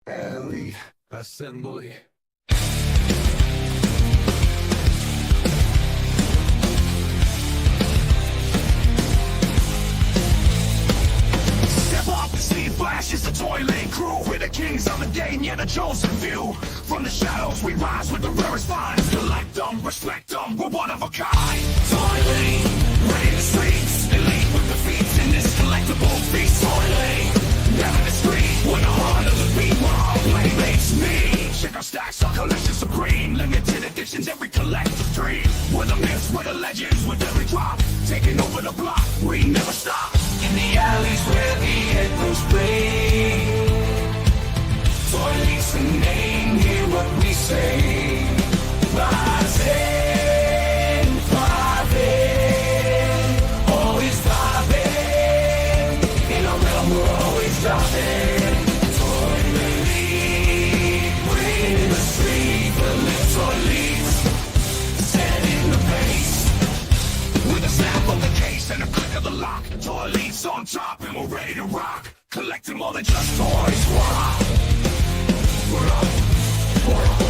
Alley Assembly. Step off the speed flash, it's the ToyLeet crew. We're the kings of the game, yeah, the chosen few. From the shadows we rise with the rarest finds. Collect them, respect them, we're one of a kind. ToyLeet, ready the streets, elite with the feats in this collectible feast. ToyLeet, never the street, we're the heart of the beat, we're all playmates me. Check our stacks, our collection supreme. Limited editions, every collector's dream. We're the myths, we're the legends, with every drop. Taking over the block, we never stop. In the alleys where the echoes play. ToyLeet's the name, hear what we say. Rising, thriving, always thriving. In our realm we're always dropping. ToyLeet, bring the street, the live ToyLeet. Setting the pace. With a snap of the case and a click of the lock. ToyLeet's on top and we're ready to rock. Collecting more than just toys. We're up. We're up. We're up.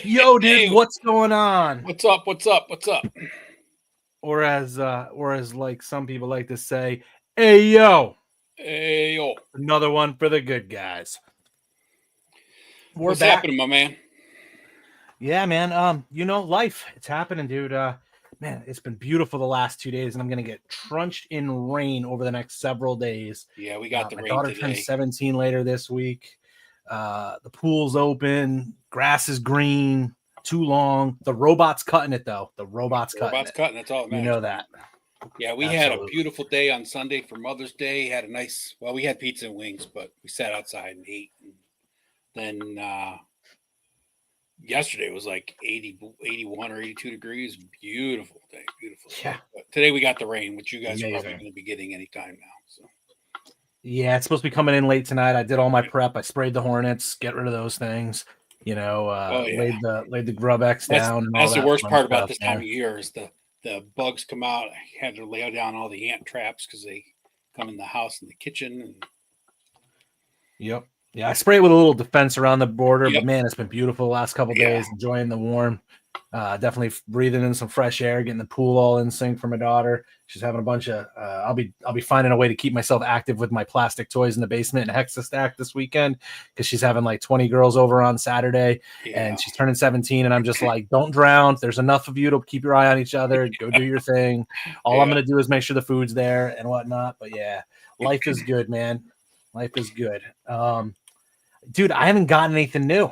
Yo, dude, what's going on? What's up? What's up? What's up? Or as like some people like to say, hey yo. Hey yo. Another one for the good guys. What's happening, my man? Yeah, man. Life. It's happening, dude. Man, it's been beautiful the last 2 days, and I'm gonna get trunched in rain over the next several days. Yeah, we got the rain. My daughter today. turns 17 later this week. The pool's open, grass is green, too long. The robot's cutting it though. The robot's cutting. That's all that matters. You know that. Yeah, we had a beautiful day on Sunday for Mother's Day. Had a nice, we had pizza and wings, but we sat outside and ate. And then yesterday was like 81 or 82 degrees. Beautiful day. Beautiful. Yeah. But today we got the rain, which you guys are probably going to be getting anytime now. So. Yeah, it's supposed to be coming in late tonight. I did all my prep. I sprayed the hornets, get rid of those things. Laid the grub X down. That's the worst part about this time of year is the bugs come out. I had to lay down all the ant traps because they come in the house and the kitchen. And... Yep. Yeah, I spray it with a little defense around the border, but man, it's been beautiful the last couple of days. Enjoying the warm. Definitely breathing in some fresh air, getting the pool all in sync for my daughter. She's having a bunch of I'll be finding a way to keep myself active with my plastic toys in the basement and Hexa stack this weekend because she's having like 20 girls over on Saturday and she's turning 17 and I'm just like, don't drown. There's enough of you to keep your eye on each other. Go do your thing. All I'm gonna do is make sure the food's there and whatnot. But yeah, life is good, man. Life is good. Dude, I haven't gotten anything new.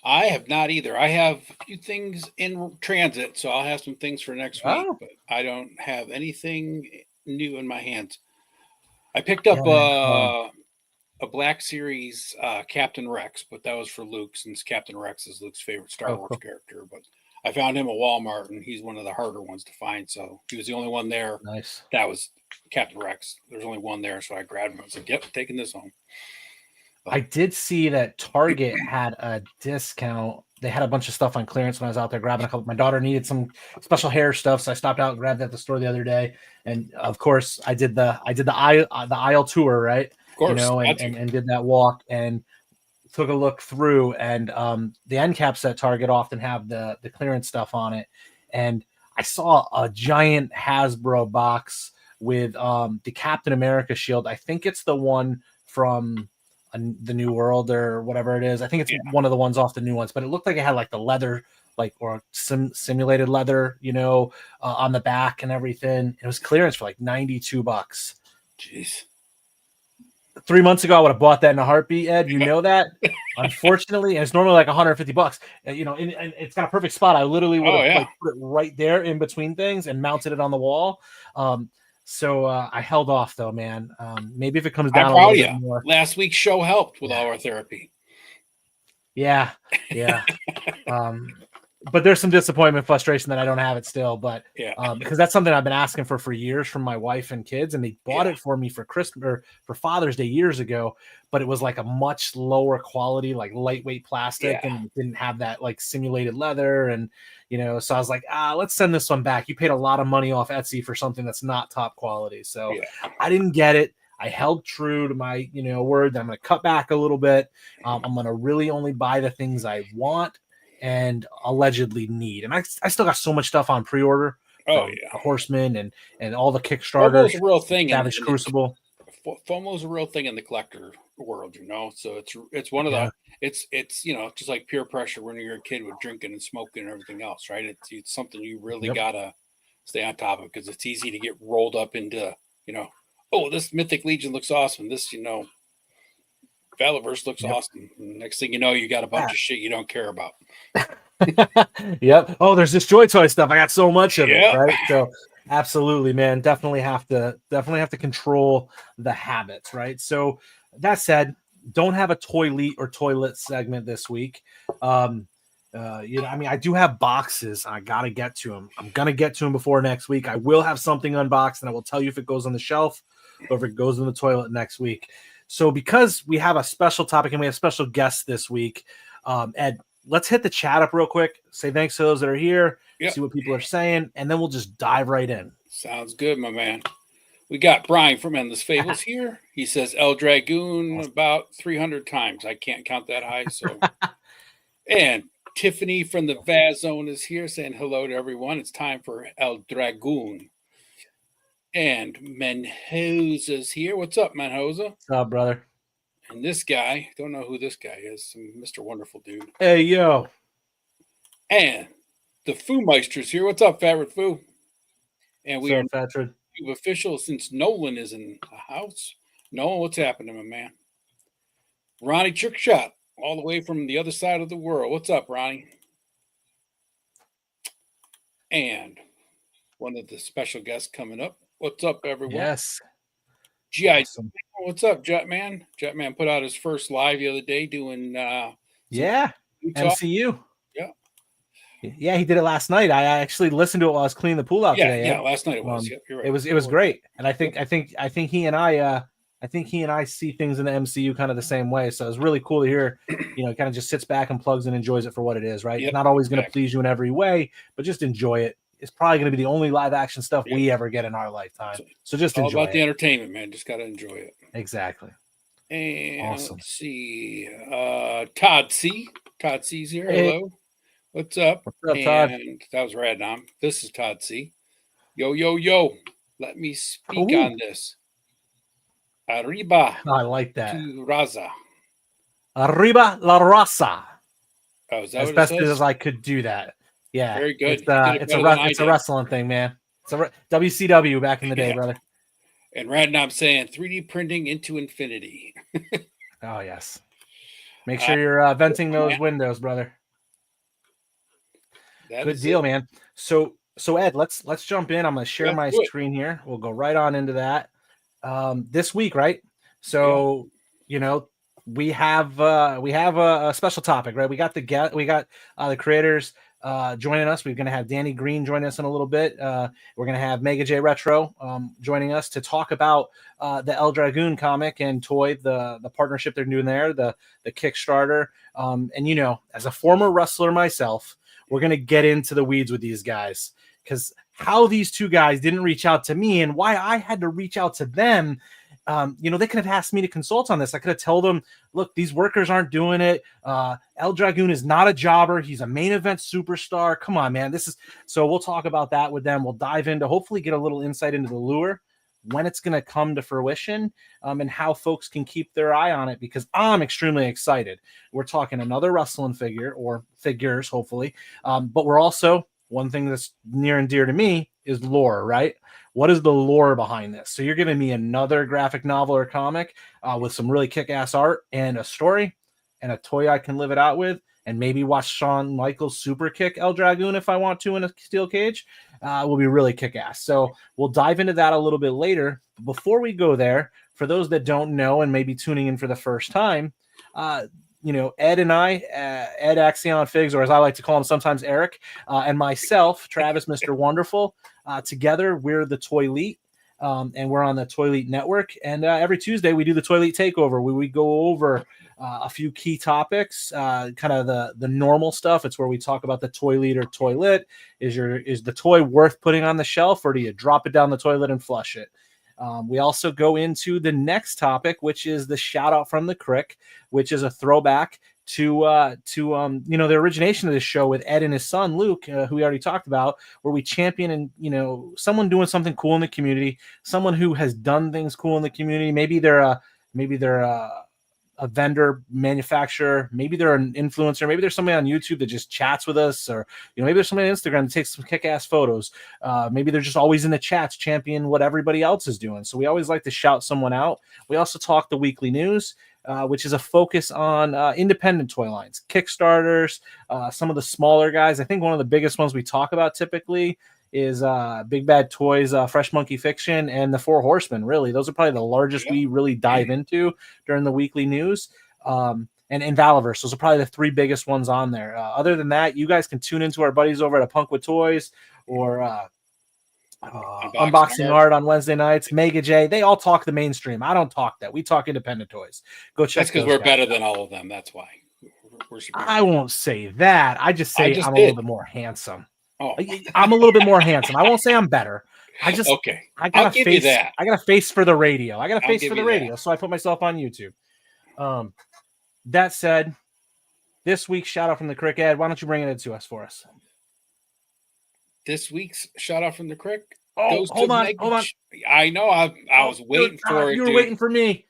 I have not either. I have a few things in transit, so I'll have some things for next week, but I don't have anything new in my hands. I picked up a Black Series Captain Rex, but that was for Luke, since Captain Rex is Luke's favorite Star Wars character. But I found him at Walmart, and he's one of the harder ones to find, so he was the only one there. Nice. That was Captain Rex. There's only one there, so I grabbed him. I was like, yep, taking this home. I did see that Target had a discount. They had a bunch of stuff on clearance when I was out there grabbing a couple. My daughter needed some special hair stuff, so I stopped out and grabbed that at the store the other day. And of course, I did the aisle tour, right? Of course, and did that walk and took a look through. And the end caps at Target often have the clearance stuff on it. And I saw a giant Hasbro box with the Captain America shield. I think it's the one from the New World or whatever it is. I think it's one of the ones off the new ones, but it looked like it had like the leather, like or simulated leather, on the back and everything. It was clearance for like $92. Jeez. 3 months ago, I would have bought that in a heartbeat, Ed. You know that? Unfortunately, and it's normally like $150. You know, and it's got a perfect spot. I literally would have like put it right there in between things and mounted it on the wall. So I held off though, man. Maybe if it comes down a little bit more. Last week's show helped with all our therapy. Yeah. But there's some disappointment, frustration that I don't have it still. But because that's something I've been asking for years from my wife and kids, and they bought it for me for Christmas or for Father's Day years ago. But it was like a much lower quality, like lightweight plastic, and it didn't have that like simulated leather. And so I was like, let's send this one back. You paid a lot of money off Etsy for something that's not top quality, so I didn't get it. I held true to my word that I'm going to cut back a little bit. I'm going to really only buy the things I want and allegedly need. And I still got so much stuff on pre-order. Horseman and all the Kickstarter. FOMO's a real thing. Savage Crucible. FOMO's a real thing in the collector world, So it's one of the it's just like peer pressure when you're a kid with drinking and smoking and everything else, right? It's something you really gotta stay on top of because it's easy to get rolled up into oh, this Mythic Legion looks awesome. This Valiverse looks awesome. Next thing you know, you got a bunch of shit you don't care about. Oh, there's this Joy Toy stuff. I got so much of it, right? So absolutely, man. Definitely have to control the habits, right? So that said, don't have a ToyLeet or ToyLeet segment this week. I do have boxes. I gotta get to them. I'm gonna get to them before next week. I will have something unboxed, and I will tell you if it goes on the shelf or if it goes in the toilet next week. So because we have a special topic and we have special guests this week, Ed, let's hit the chat up real quick. Say thanks to those that are here. See what people are saying, and then we'll just dive right in. Sounds good, my man. We got Brian from Endless Fables here. He says El Dragoon about 300 times. I can't count that high. So, and Tiffany from the Vaz Zone is here saying hello to everyone. It's time for El Dragoon. And Menjosa's here. What's up, Menjosa? What's up, brother? And this guy, don't know who this guy is. Some Mr. Wonderful dude. Hey, yo. And the Foo Meister's here. What's up, Favorite Foo? And we are official since Nolan is in the house. Nolan, what's happening, my man? Ronnie Trickshot, all the way from the other side of the world. What's up, Ronnie? And one of the special guests coming up. What's up, everyone? Yes. G.I. Awesome. What's up, Jetman? Jetman put out his first live the other day doing MCU. Yeah, he did it last night. I actually listened to it while I was cleaning the pool out today. Yeah, last night it was. You're right. It was great. And I think he and I see things in the MCU kind of the same way. So it's really cool to hear, kind of just sits back and plugs and enjoys it for what it is, right? It's not always going to please you in every way, but just enjoy it. It's probably going to be the only live action stuff we ever get in our lifetime. So just enjoy it. All about the entertainment, man. Just got to enjoy it. Exactly. And awesome. Let's see. Todd C. Todd C's here. Hey. Hello. What's up? What's up, Todd? That was Radnom. This is Todd C. Yo. Let me speak on this. Arriba. I like that. To Raza. Arriba la raza. Oh, is that as best as I could do that. Yeah. Very good. It's a wrestling thing, man. It's a WCW back in the day, brother. And Radnom saying 3D printing into infinity. Oh, yes. Make sure you're venting those windows, brother. Good deal, man. So Ed, let's jump in. I'm going to share my screen here. We'll go right on into that. This week, right? So, we have a special topic, right? We got the creators joining us. We're going to have Danny Green join us in a little bit. We're going to have MegaJayRetro joining us to talk about the El Dragoon comic and toy, the partnership they're doing there, the Kickstarter. And as a former wrestler myself, we're going to get into the weeds with these guys, because how these two guys didn't reach out to me and why I had to reach out to them. They could have asked me to consult on this. I could have told them, look, these workers aren't doing it. El Dragoon is not a jobber. He's a main event superstar. Come on, man. So we'll talk about that with them. We'll dive into, hopefully get a little insight into the lure, when it's going to come to fruition, and how folks can keep their eye on it, because I'm extremely excited. We're talking another wrestling figure, or figures, hopefully. But we're also, one thing that's near and dear to me is lore, right? What is the lore behind this? So you're giving me another graphic novel or comic with some really kick-ass art and a story. and a toy I can live it out with, and maybe watch Shawn Michaels super kick El Dragoon if I want to in a steel cage, will be really kick-ass. So we'll dive into that a little bit later. Before we go there, for those that don't know and maybe tuning in for the first time, Ed and I, Ed Axion Figs, or as I like to call him sometimes, Eric, and myself, Travis, Mr. Wonderful, together we're the ToyLeet. And we're on the ToyLeet network. And every Tuesday we do the ToyLeet Takeover, where we go over a few key topics, kind of the normal stuff. It's where we talk about the ToyLeet or toilet. Is the toy worth putting on the shelf, or do you drop it down the toilet and flush it? We also go into the next topic, which is the Shoutout From the Crick, which is a throwback to the origination of this show with Ed and his son Luke, who we already talked about, where we champion and someone doing something cool in the community, someone who has done things cool in the community. Maybe they're a vendor, manufacturer, maybe they're an influencer, maybe there's somebody on YouTube that just chats with us, or maybe there's somebody on Instagram that takes some kick-ass photos. Maybe they're just always in the chats champion what everybody else is doing. So we always like to shout someone out. We also talk the weekly news, which is a focus on independent toy lines, Kickstarters, some of the smaller guys. I think one of the biggest ones we talk about typically is Big Bad Toys, Fresh Monkey Fiction, and the Four Horsemen. Really, those are probably the largest we really dive into during the weekly news. And Valiverse, those are probably the three biggest ones on there. Other than that, you guys can tune into our buddies over at A Punk with Toys, or Unboxing Art on Wednesday nights. Mega J, they all talk the mainstream. I don't talk that. We talk independent toys. Go check. That's because we're better than all of them. That's why. I won't say that. I just say I'm a little bit more handsome. Oh. I'm a little bit more handsome. I won't say I'm better. I got a face for the radio. I got a face for the radio, so I put myself on YouTube. That said, this week's shout out from the Crick, Ed, why don't you bring it into us for us? This week's shout out from the Crick. Oh, hold on. I know. I was waiting for it. You were waiting for me.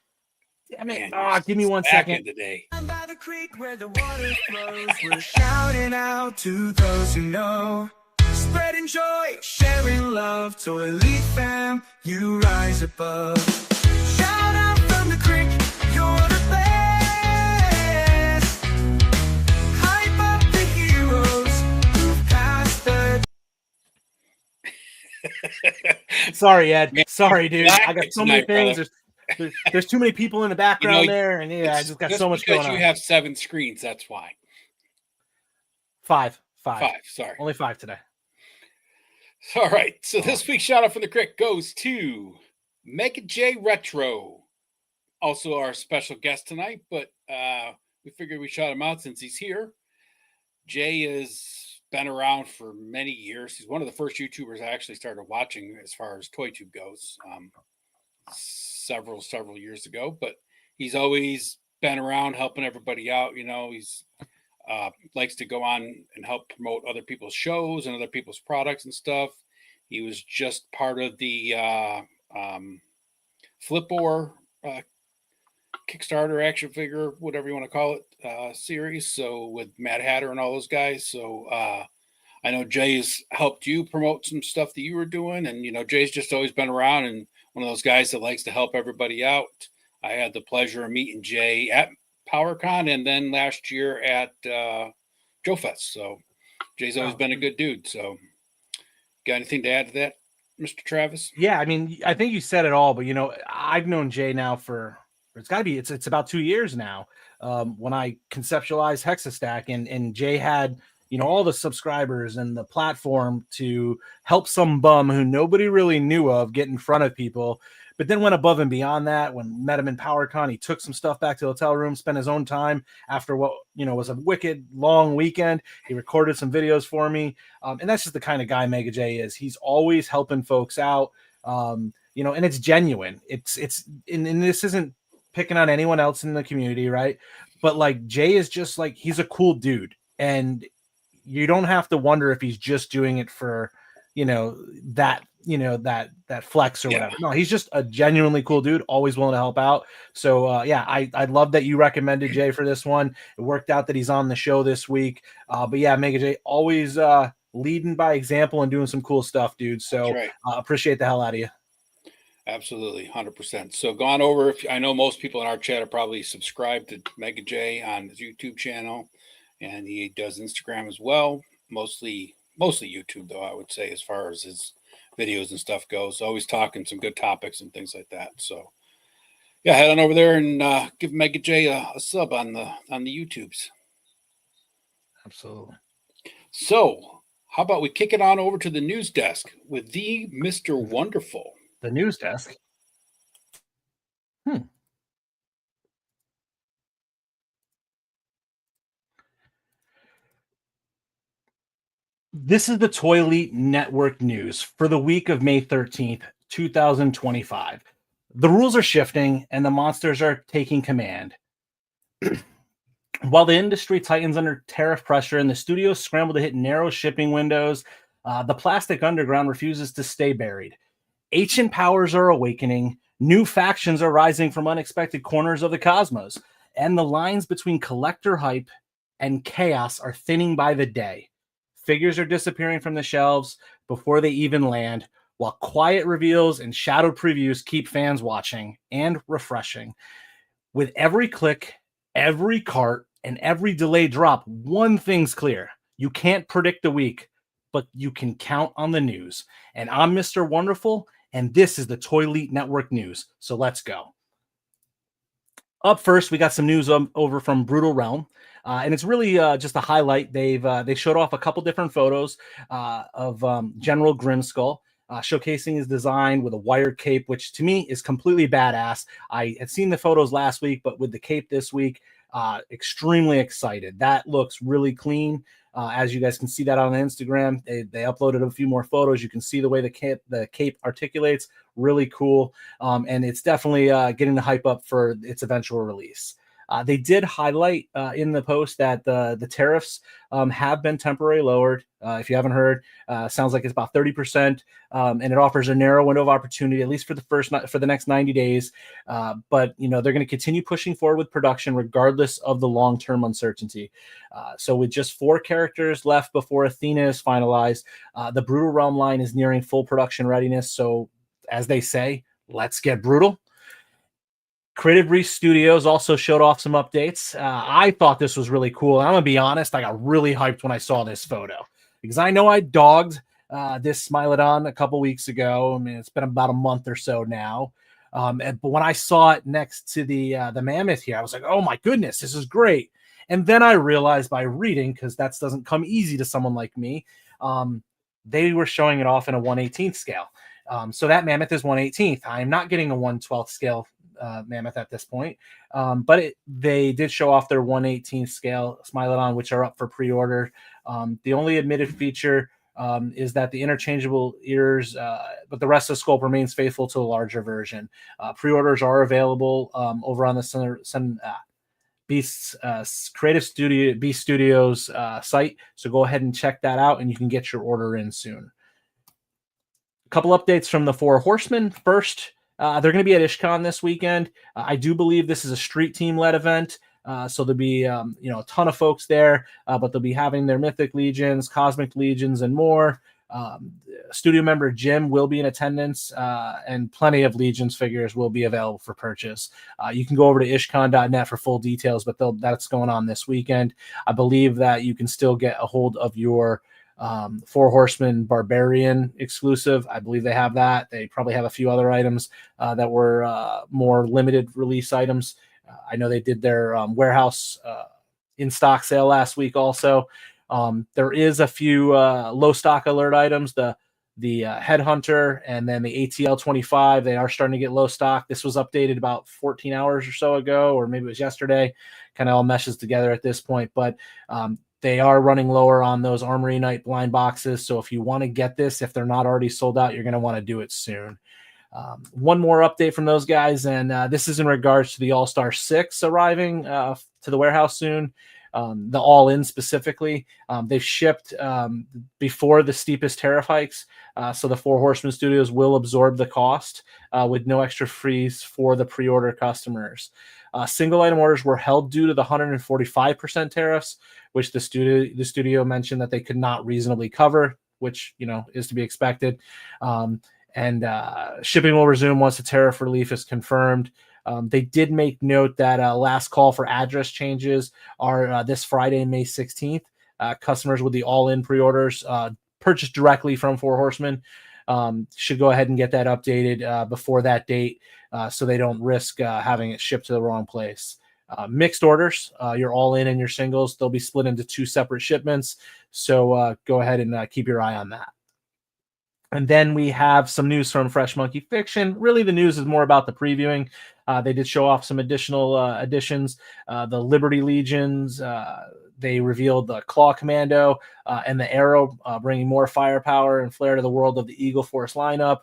Damn it. Give me 1 second. Today. By the creek where the water flows, we're shouting out to those who know. Spreading joy, sharing love, ToyLeet fam, you rise above. Shout out from the creek, you're the best. Hype up the heroes who've passed the... Sorry, Ed. Sorry, dude. I got so many things. There's too many people in the background there, and I just got so much going on. Because you have 7 screens, that's why. Five. Sorry. Only 5 today. All right. So this week's shout out from the Crick goes to MegaJayRetro. Also our special guest tonight, but we figured we'd shout him out since he's here. Jay has been around for many years. He's one of the first YouTubers I actually started watching as far as ToyTube goes. Several years ago, but he's always been around helping everybody out. He's likes to go on and help promote other people's shows and other people's products and stuff. He was just part of the Flipor Kickstarter action figure, whatever you want to call it, series. So with Mad Hatter and all those guys. So I know Jay's helped you promote some stuff that you were doing, and Jay's just always been around and one of those guys that likes to help everybody out. I had the pleasure of meeting Jay at PowerCon and then last year at Joe Fest. So Jay's always been a good dude. So got anything to add to that, Mr. Travis? Yeah, I mean, I think you said it all, but I've known Jay now for it's about 2 years now. When I conceptualized Hexastack, and Jay had all the subscribers and the platform to help some bum who nobody really knew of get in front of people, but then went above and beyond that. When met him in PowerCon, he took some stuff back to the hotel room, spent his own time after what was a wicked long weekend. He recorded some videos for me, and that's just the kind of guy Mega J is. He's always helping folks out, and it's genuine. It's and this isn't picking on anyone else in the community, right? But like Jay is just like, he's a cool dude, and you don't have to wonder if he's just doing it for that flex or whatever. No, he's just a genuinely cool dude, always willing to help out. So I love that you recommended Jay for this one. It worked out that he's on the show this week. But yeah, Mega J always leading by example and doing some cool stuff, dude. So appreciate the hell out of you. Absolutely, 100%. So go on over. If I know most people in our chat are probably subscribed to Mega J on his YouTube channel, and he does Instagram as well. Mostly YouTube, though, I would say, as far as his videos and stuff goes. Always talking some good topics and things like that. So yeah, head on over there and give Mega J a sub on the YouTubes. Absolutely. So how about we kick it on over to the news desk with the Mr. Wonderful. The news desk. This is the ToyLeet Network news for the week of May 13th, 2025. The rules are shifting and the monsters are taking command. While the industry tightens under tariff pressure and the studios scramble to hit narrow shipping windows, the plastic underground refuses to stay buried. Ancient powers are awakening, new factions are rising from unexpected corners of the cosmos, and the lines between collector hype and chaos are thinning by the day. Figures are disappearing from the shelves before they even land, while quiet reveals and shadowed previews keep fans watching and refreshing. With every click, every cart, and every delayed drop, one thing's clear. You can't predict the week, but you can count on the news. And I'm Mr. Wonderful, and this is the ToyLeet Network News. So let's go. Up first, we got some news over from Brutal Realm. And it's really just a highlight. They showed off a couple different photos of General Grimskull, showcasing his design with a wired cape, which to me is completely badass. I had seen the photos last week, but with the cape this week, extremely excited. That looks really clean. As you guys can see that on Instagram, they uploaded a few more photos. You can see the way the cape articulates. Really cool. And it's definitely getting the hype up for its eventual release. They did highlight in the post that the tariffs have been temporarily lowered. If you haven't heard, sounds like it's about 30%, and it offers a narrow window of opportunity, at least for the next 90 days. But they're going to continue pushing forward with production regardless of the long-term uncertainty. So with just 4 characters left before Athena is finalized, the Brutal Realm line is nearing full production readiness. So as they say, let's get brutal. Creative Breeze Studios also showed off some updates. I thought this was really cool. And I'm going to be honest, I got really hyped when I saw this photo because I know I dogged this Smilodon a couple weeks ago. I mean, it's been about a month or so now. But when I saw it next to the mammoth here, I was like, oh my goodness, this is great. And then I realized by reading, because that doesn't come easy to someone like me, they were showing it off in a 1/18th scale. So that mammoth is 1/18th. I'm not getting a 1/12th scale mammoth at this point, but they did show off their 1/18th scale Smilodon, which are up for pre-order. The only admitted feature is that the interchangeable ears, but the rest of the sculpt remains faithful to the larger version. Pre-orders are available over on the Beast Studios site, so go ahead and check that out, and you can get your order in soon. A couple updates from the 4 Horsemen. First, they're going to be at IshCon this weekend. I do believe this is a street team led event. So there'll be a ton of folks there, but they'll be having their Mythic Legions, Cosmic Legions, and more. Studio member Jim will be in attendance, and plenty of Legions figures will be available for purchase. You can go over to ishcon.net for full details, but that's going on this weekend. I believe that you can still get a hold of your 4 Horsemen Barbarian exclusive. I believe they have that. They probably have a few other items that were more limited release items. I know they did their warehouse in stock sale last week also. There is a few low stock alert items, the Headhunter and then the ATL 25. They are starting to get low stock. This was updated about 14 hours or so ago, or maybe it was yesterday. Kind of all meshes together at this point, but they are running lower on those Armory Night blind boxes. So if you want to get this, if they're not already sold out, you're going to want to do it soon. One more update from those guys, and this is in regards to the All-Star 6 arriving to the warehouse soon. The All-In specifically. They've shipped before the steepest tariff hikes, so the 4 Horsemen Studios will absorb the cost with no extra fees for the pre-order customers. Single item orders were held due to the 145% tariffs, which the studio mentioned that they could not reasonably cover, which is to be expected. and shipping will resume once the tariff relief is confirmed. They did make note that last call for address changes are this Friday, May 16th. Customers with the all-in pre-orders purchased directly from Four Horsemen should go ahead and get that updated before that date so they don't risk having it shipped to the wrong place. Mixed orders, your all-in and your singles, they'll be split into 2 separate shipments. So go ahead and keep your eye on that. And then we have some news from Fresh Monkey Fiction. Really, the news is more about the previewing. They did show off some additional additions. The Liberty Legions, they revealed the Claw Commando and the Arrow, bringing more firepower and flair to the world of the Eagle Force lineup.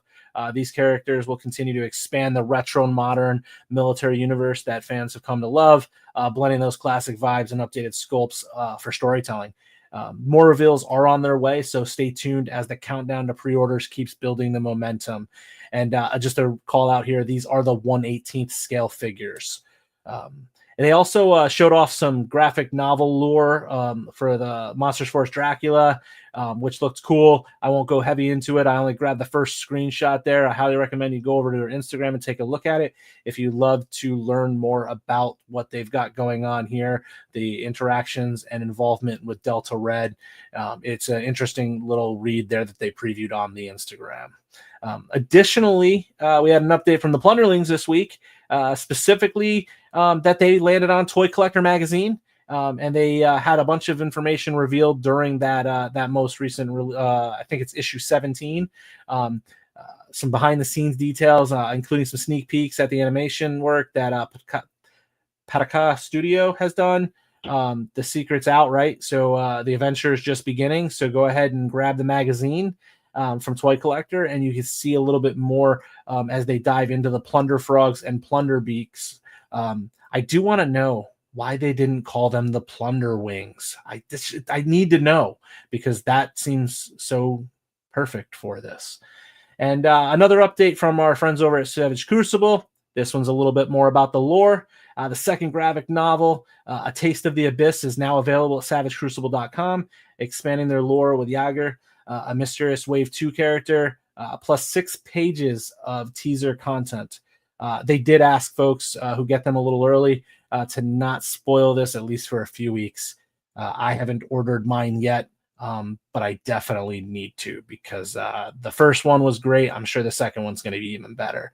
These characters will continue to expand the retro and modern military universe that fans have come to love, blending those classic vibes and updated sculpts for storytelling. More reveals are on their way, so stay tuned as the countdown to pre-orders keeps building the momentum. And just a call out here, these are the 1/18th scale figures. And they also showed off some graphic novel lore for the Monsters Force Dracula, which looks cool. I won't go heavy into it. I only grabbed the first screenshot there. I highly recommend you go over to their Instagram and take a look at it if you love to learn more about what they've got going on here, the interactions and involvement with Delta Red. It's an interesting little read there that they previewed on the Instagram. Additionally, we had an update from the Plunderlings this week, specifically that they landed on Toy Collector Magazine, and they had a bunch of information revealed during that most recent, I think it's issue 17. Some behind the scenes details, including some sneak peeks at the animation work that Pataka Studio has done. The secret's out, right? So the adventure is just beginning. So go ahead and grab the magazine from Toy Collector, and you can see a little bit more as they dive into the Plunder Frogs and Plunder Beaks. I do want to know why they didn't call them the Plunder Wings. I need to know, because that seems so perfect for this. And another update from our friends over at Savage Crucible. This one's a little bit more about the lore. The second graphic novel, A Taste of the Abyss, is now available at savagecrucible.com, expanding their lore with Yager, a mysterious Wave 2 character, plus 6 pages of teaser content. They did ask folks who get them a little early to not spoil this, at least for a few weeks. I haven't ordered mine yet, but I definitely need to, because the first one was great. I'm sure the second one's going to be even better.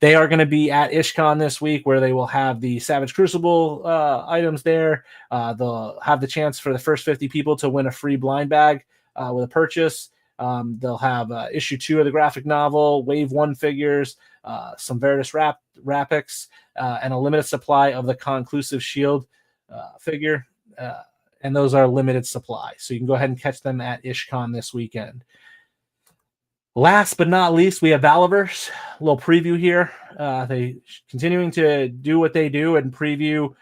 They are going to be at IshCon this week, where they will have the Savage Crucible items there. They'll have the chance for the first 50 people to win a free blind bag with a purchase. They'll have issue 2 of the graphic novel, Wave 1 figures, some Veritas Rapics, and a limited supply of the Conclusive Shield figure. And those are limited supply. So you can go ahead and catch them at IshCon this weekend. Last but not least, we have Valiverse. A little preview here. They continuing to do what they do and preview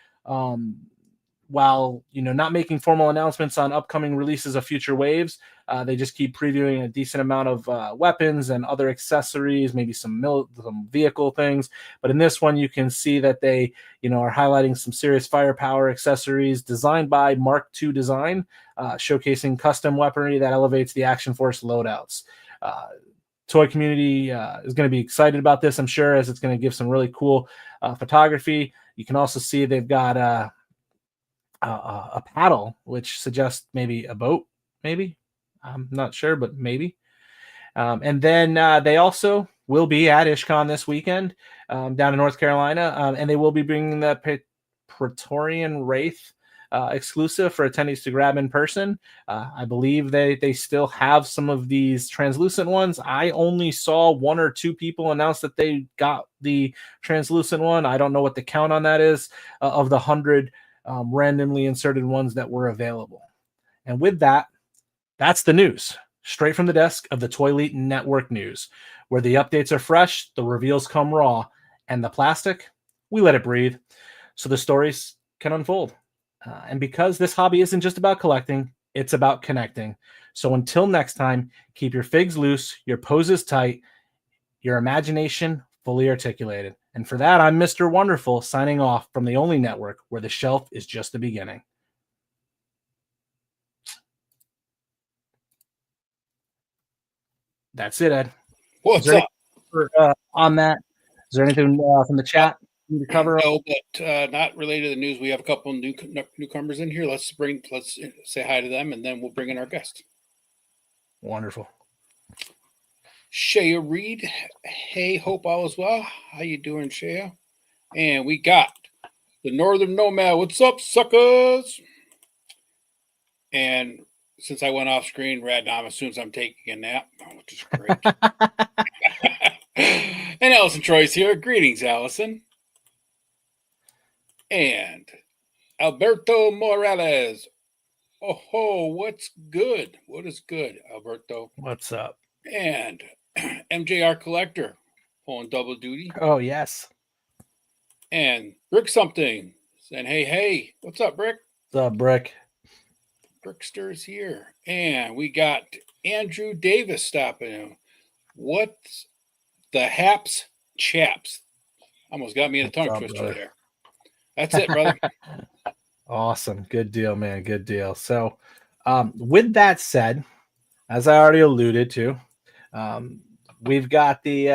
while not making formal announcements on upcoming releases of future waves. They just keep previewing a decent amount of weapons and other accessories, maybe some vehicle things. But in this one, you can see that they are highlighting some serious firepower accessories designed by Mark II Design, showcasing custom weaponry that elevates the Action Force loadouts. Toy community is going to be excited about this, I'm sure, as it's going to give some really cool photography. You can also see they've got a paddle, which suggests maybe a boat, maybe. I'm not sure, but maybe. And then they also will be at IshCon this weekend down in North Carolina, and they will be bringing the Praetorian Wraith exclusive for attendees to grab in person. I believe they still have some of these translucent ones. I only saw 1 or 2 people announce that they got the translucent one. I don't know what the count on that is of the 100 randomly inserted ones that were available. And with that, that's the news, straight from the desk of the ToyLeet Network News, where the updates are fresh, the reveals come raw, and the plastic, we let it breathe so the stories can unfold. And because this hobby isn't just about collecting, it's about connecting. So until next time, keep your figs loose, your poses tight, your imagination fully articulated. And for that, I'm Mr. Wonderful, signing off from the only network where the shelf is just the beginning. That's it, Ed. What's up? On that? Is there anything from the chat you need to cover? No, but not related to the news. We have a couple of newcomers in here. Let's say hi to them, and then we'll bring in our guest. Wonderful. Shea Reed. Hey, hope all is well. How you doing, Shea? And we got the Northern Nomad. What's up, suckers? And since I went off screen, Radnom assumes I'm taking a nap, which is great. And Allison Troy's here. Greetings, Allison. And Alberto Morales. Oh, what's good? What is good, Alberto? What's up? And MJR Collector pulling double duty. Oh, yes. And Brick Something saying, hey, what's up, Brick? What's up, Brick? Brickster's here. And we got Andrew Davis stopping in. What's the haps chaps? Almost got me in a tongue twister there. That's it, brother. Awesome. Good deal, man. Good deal. So with that said, as I already alluded to, we've got we've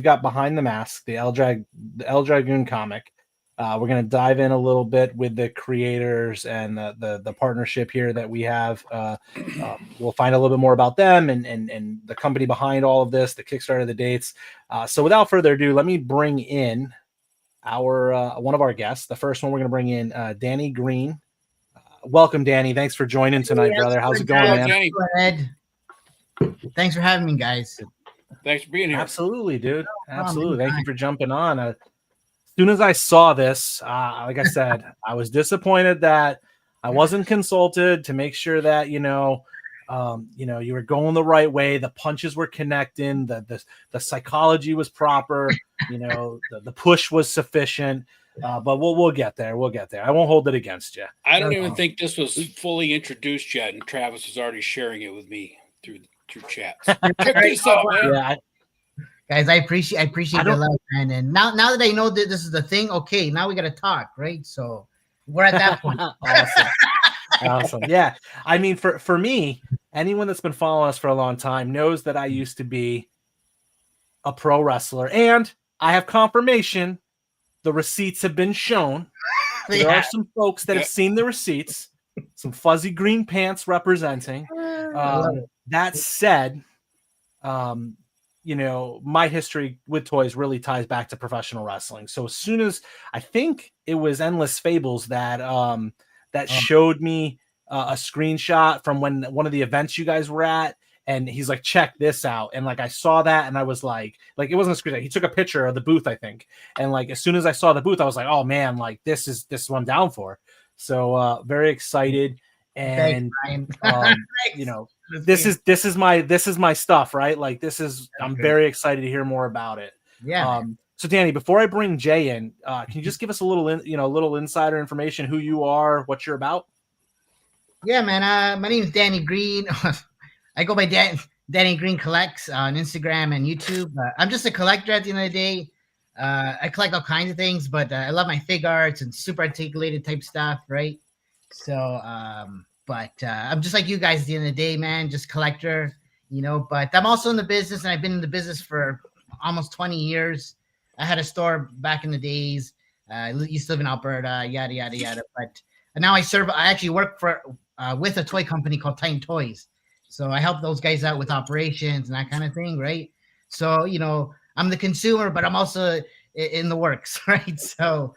got Behind the Mask, the El Dragoon comic. We're going to dive in a little bit with the creators and the partnership here that we have. We'll find a little bit more about them and the company behind all of this, the Kickstarter, the dates. So without further ado, let me bring in our one of our guests. The first one we're going to bring in Danny Green. Welcome, Danny. Thanks for joining tonight, brother. How's it going, man? Danny. Go ahead. Thanks for having me, guys. Thanks for being here. Absolutely, dude. Absolutely. Thank you for jumping on. As soon as I saw this, like I said, I was disappointed that I wasn't consulted to make sure that you were going the right way. The punches were connecting. The psychology was proper. The push was sufficient. But we'll get there. We'll get there. I won't hold it against you. I don't even think this was fully introduced yet, and Travis was already sharing it with me through chat. Check this out, man. Yeah, Guys, I appreciate the love, man. And now that I know that this is the thing, okay, now we got to talk, right? So we're at that point. Awesome. Yeah. I mean, for me, anyone that's been following us for a long time knows that I used to be a pro wrestler, and I have confirmation. The receipts have been shown. There are some folks that have seen the receipts, some fuzzy green pants representing. That said, my history with toys really ties back to professional wrestling. So as soon as I think it was Endless Fables that showed me a screenshot from one of the events you guys were at, and he's like, check this out. And like, I saw that and I was like it wasn't a screenshot. He took a picture of the booth, I think. And like, as soon as I saw the booth, I was like, oh man, like this is what I'm down for. So very excited. And this is my stuff, right? Like I'm very excited to hear more about it. Yeah. So Danny, before I bring Jay in, can you just give us a little insider information, who you are, what you're about? Yeah, man. My name is Danny Green. I go by Danny Green Collects on Instagram and YouTube. I'm just a collector at the end of the day. I collect all kinds of things, but I love my fig arts and super articulated type stuff, right? So, I'm just like you guys at the end of the day, man, just collector, but I'm also in the business, and I've been in the business for almost 20 years. I had a store back in the days. I used to live in Alberta, yada, yada, yada. But now I actually work with a toy company called Titan Toys. So I help those guys out with operations and that kind of thing, right? So, I'm the consumer, but I'm also in the works, right? So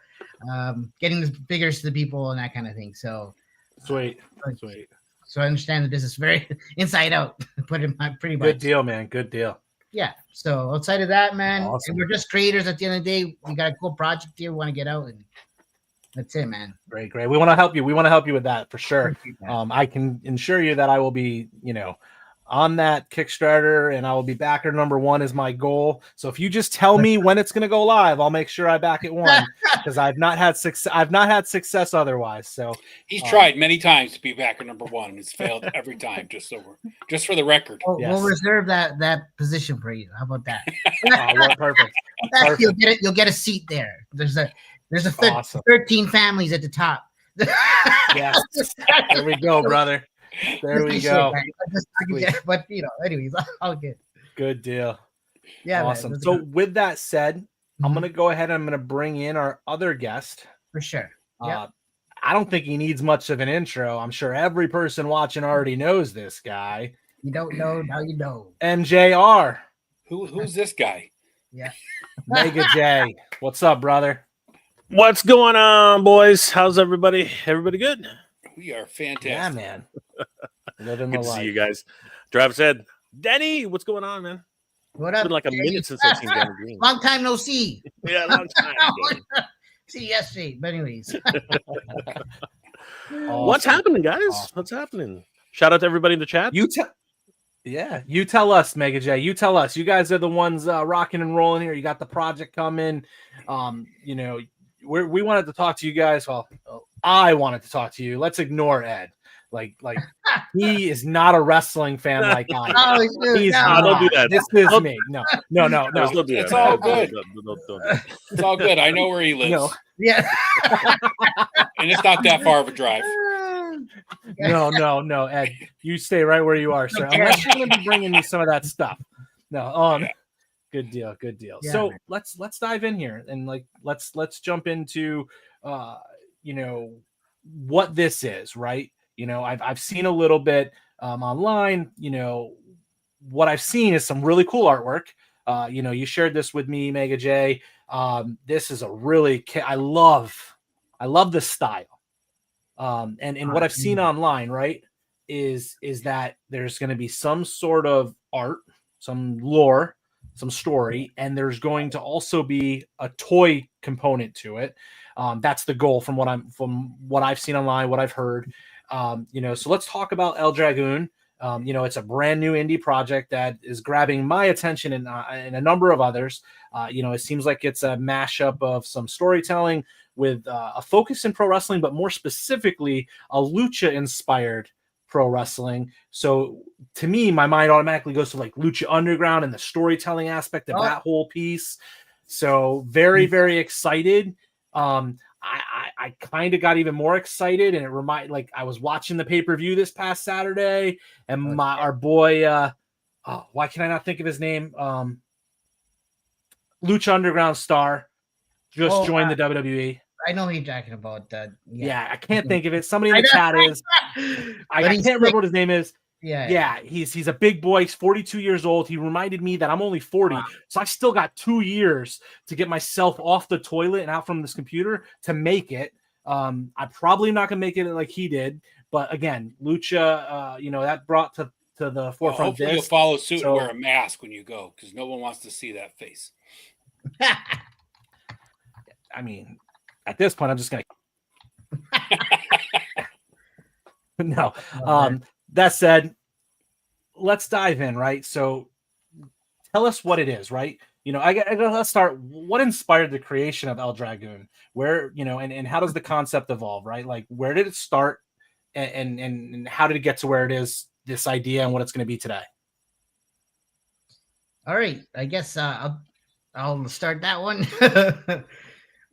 getting the figures to the people and that kind of thing. So sweet. So I understand the business very inside out, pretty much. Good deal, man. Good deal. Yeah. So outside of that, man, awesome. And we're just creators at the end of the day. We got a cool project here. We want to get out, and that's it, man. Great. We want to help you. We want to help you with that for sure. I can assure you that I will be, on that Kickstarter, and I will be backer number one is my goal. So if you just tell me when it's going to go live, I'll make sure I back it one, because I've not had success otherwise. So he's tried many times to be backer number one, and it's failed every time. Just for the record. We'll reserve that position for you. How about that? Well, perfect. You'll get a seat there. There's awesome. 13 families at the top. Yes. There we go, brother. There we go. But anyways, all good. Good deal. Yeah, man, Awesome. those So are- with that said, I'm Mhm. going to go ahead and I'm going to bring in our other guest. for sure. Yeah. I don't think he needs much of an intro. I'm sure every person watching already knows this guy. You don't know, now you know. MJR, Who's this guy? Yeah. Mega J. What's up, brother? What's going on, boys? How's everybody? Everybody good? We are fantastic. Yeah, man. Living the Good to see life. you guys. Travis said, Danny, what's going on, man? What It's up? been like a Danny? minute since I've seen Danny Green. Long time no see. Yeah, long time. Danny. See you yesterday. But anyways. What's Awesome. happening, guys? Awesome. What's happening? Shout out to everybody in the chat. You tell us, Mega J. You tell us. You guys are the ones rocking and rolling here. You got the project coming. You know, we wanted to talk to you guys. Well, I wanted to talk to you. Let's ignore Ed. Like he is not a wrestling fan like I am. Oh, shoot, He's no. not. Don't do that. This is Don't- me. No. Travis, don't do It's that, all man. good. Don't do that. It's all good. I know where he lives, No. Yeah. and it's not that far of a drive. No, Ed. You stay right where you are, sir. Okay. Unless you're going to be bringing me some of that stuff. No. Yeah. Good deal. Yeah, So man. let's dive in here and let's jump into you know what this is, right? You know, I've seen a little bit online. You know, what I've seen is some really cool artwork. You know, you shared this with me, Mega J. This is a really I love the style. And what I've seen online, right, is that there's going to be some sort of art, some lore, some story, and there's going to also be a toy component to it. That's the goal from what I've seen online, what I've heard. You know, so let's talk about El Dragoon. You know, it's a brand new indie project that is grabbing my attention and a number of others. You know, it seems like it's a mashup of some storytelling with a focus in pro wrestling, but more specifically, a Lucha inspired pro wrestling. So to me, my mind automatically goes to like Lucha Underground and the storytelling aspect of that whole piece. So very, very excited. I kind of got even more excited, and it like I was watching the pay-per-view this past Saturday, and our boy, why can I not think of his name? Lucha Underground star just joined the WWE. I know who you're talking about. Yeah, I can't think of it. Somebody in the chat is. I can't remember what his name is. Yeah, he's a big boy. He's 42 years old. He reminded me that I'm only 40, so I still got 2 years to get myself off the toilet and out from this computer to make it. I'm probably not gonna make it like he did, but again, Lucha, you know, that brought to the forefront. Hopefully you'll follow suit and wear a mask when you go, because no one wants to see that face. I mean, at this point, I'm just gonna. No. That said, let's dive in, right? So tell us what it is, right? You know, let's start. What inspired the creation of El Dragoon? Where, you know, and how does the concept evolve, right? Like, where did it start, and how did it get to where it is, this idea, and what it's going to be today? All right, I guess I'll start that one.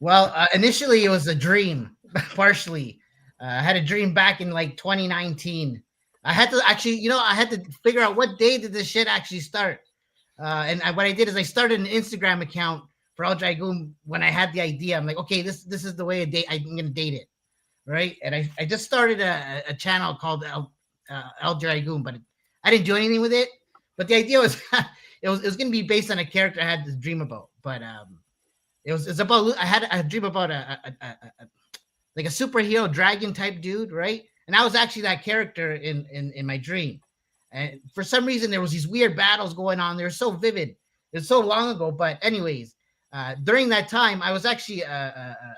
Well, initially it was a dream, partially. I had a dream back in like 2019. I had to actually, I had to figure out what day did this shit actually start. What I did is I started an Instagram account for El Dragoon when I had the idea. I'm like, okay, this is the way I'm going to date it, right? And I just started a channel called El Dragoon, but I didn't do anything with it. But the idea was it was going to be based on a character I had this dream about. But it's about I had a dream about like a superhero dragon type dude, right? And I was actually that character in my dream. And for some reason, there was these weird battles going on. They were so vivid. It's so long ago. But anyways, during that time, I was actually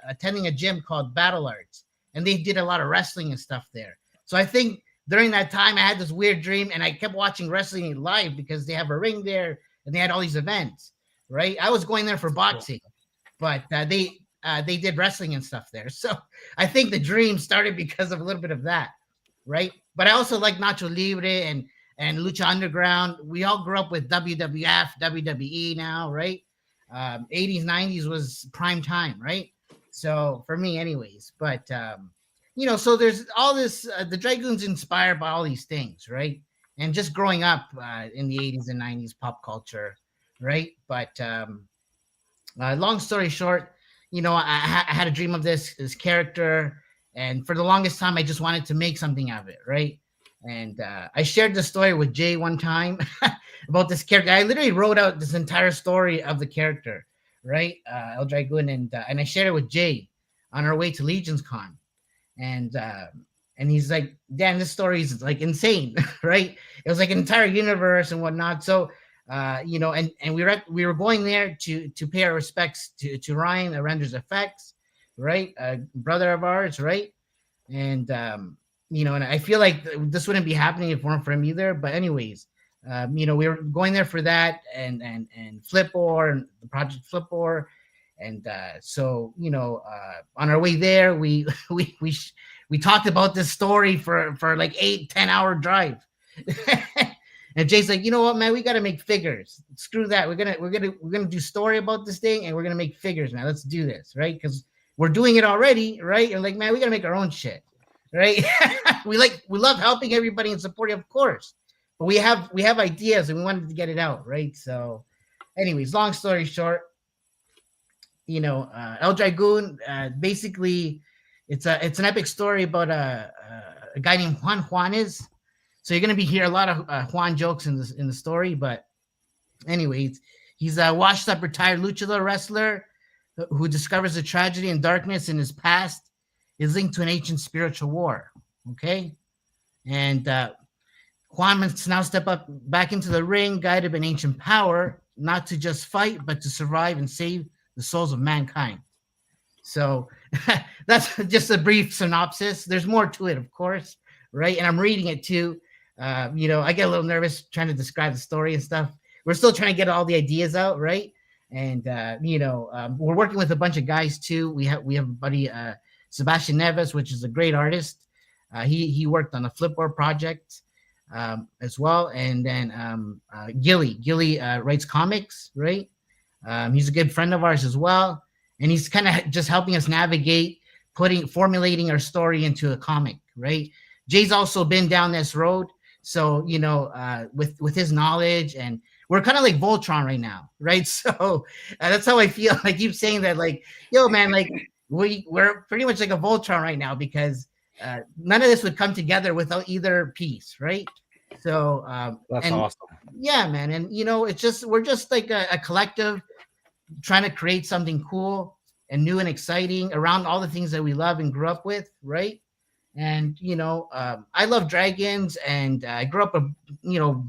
attending a gym called Battle Arts, and they did a lot of wrestling and stuff there. So I think during that time, I had this weird dream, and I kept watching wrestling live because they have a ring there, and they had all these events, right? I was going there for boxing, but they did wrestling and stuff there. So I think the dream started because of a little bit of that, right? But I also like Nacho Libre and Lucha Underground. We all grew up with WWF, WWE now, right? 80s, 90s was prime time, right? So for me anyways, but so there's all this, the Dragoon's inspired by all these things, right? and just growing up in the 80s and 90s pop culture, right? But long story short, I had a dream of this character, and for the longest time, I just wanted to make something of it, right? And I shared the story with Jay one time about this character. I literally wrote out this entire story of the character, right? El Dragoon, and I shared it with Jay on our way to Legion's Con, and he's like, "Dan, this story is like insane, right? It was like an entire universe and whatnot." So, and we were going there to pay our respects to Ryan, the renders effects, right? A brother of ours, right? And and I feel like this wouldn't be happening if it weren't for him either. But anyways, we were going there for that, and Flipor and the project Flipor, and so on our way there, we talked about this story for like 8-10 hour drive. And Jay's like, you know what, man, we got to make figures. Screw that. We're gonna do story about this thing, and we're gonna make figures, man. Let's do this, right? Because we're doing it already, right? And like, man, we gotta make our own shit, right? we love helping everybody and supporting, of course, but we have ideas and we wanted to get it out, right? So, anyways, long story short, El Dragoon, basically, it's an epic story about a guy named Juanes. So you're gonna be hear a lot of Juan jokes in the story, but anyways, he's a washed up retired luchador wrestler who discovers the tragedy and darkness in his past is linked to an ancient spiritual war. Okay, and Juan must now step up back into the ring, guided by an ancient power, not to just fight, but to survive and save the souls of mankind. So that's just a brief synopsis. There's more to it, of course, right? And I'm reading it too. I get a little nervous trying to describe the story and stuff. We're still trying to get all the ideas out, right? And we're working with a bunch of guys too. We have a buddy, Sebastian Neves, which is a great artist. He worked on the Flipboard project as well, and then Gilly writes comics, right? He's a good friend of ours as well, and he's kind of just helping us navigate formulating our story into a comic, right? Jay's also been down this road. So, with his knowledge, and we're kind of like Voltron right now, right? So that's how I feel. I keep saying that, like, yo, man, like we're pretty much like a Voltron right now, because none of this would come together without either piece, right? So that's awesome. Yeah, man. And we're just like a collective trying to create something cool and new and exciting around all the things that we love and grew up with, right? And I love dragons, and I grew up with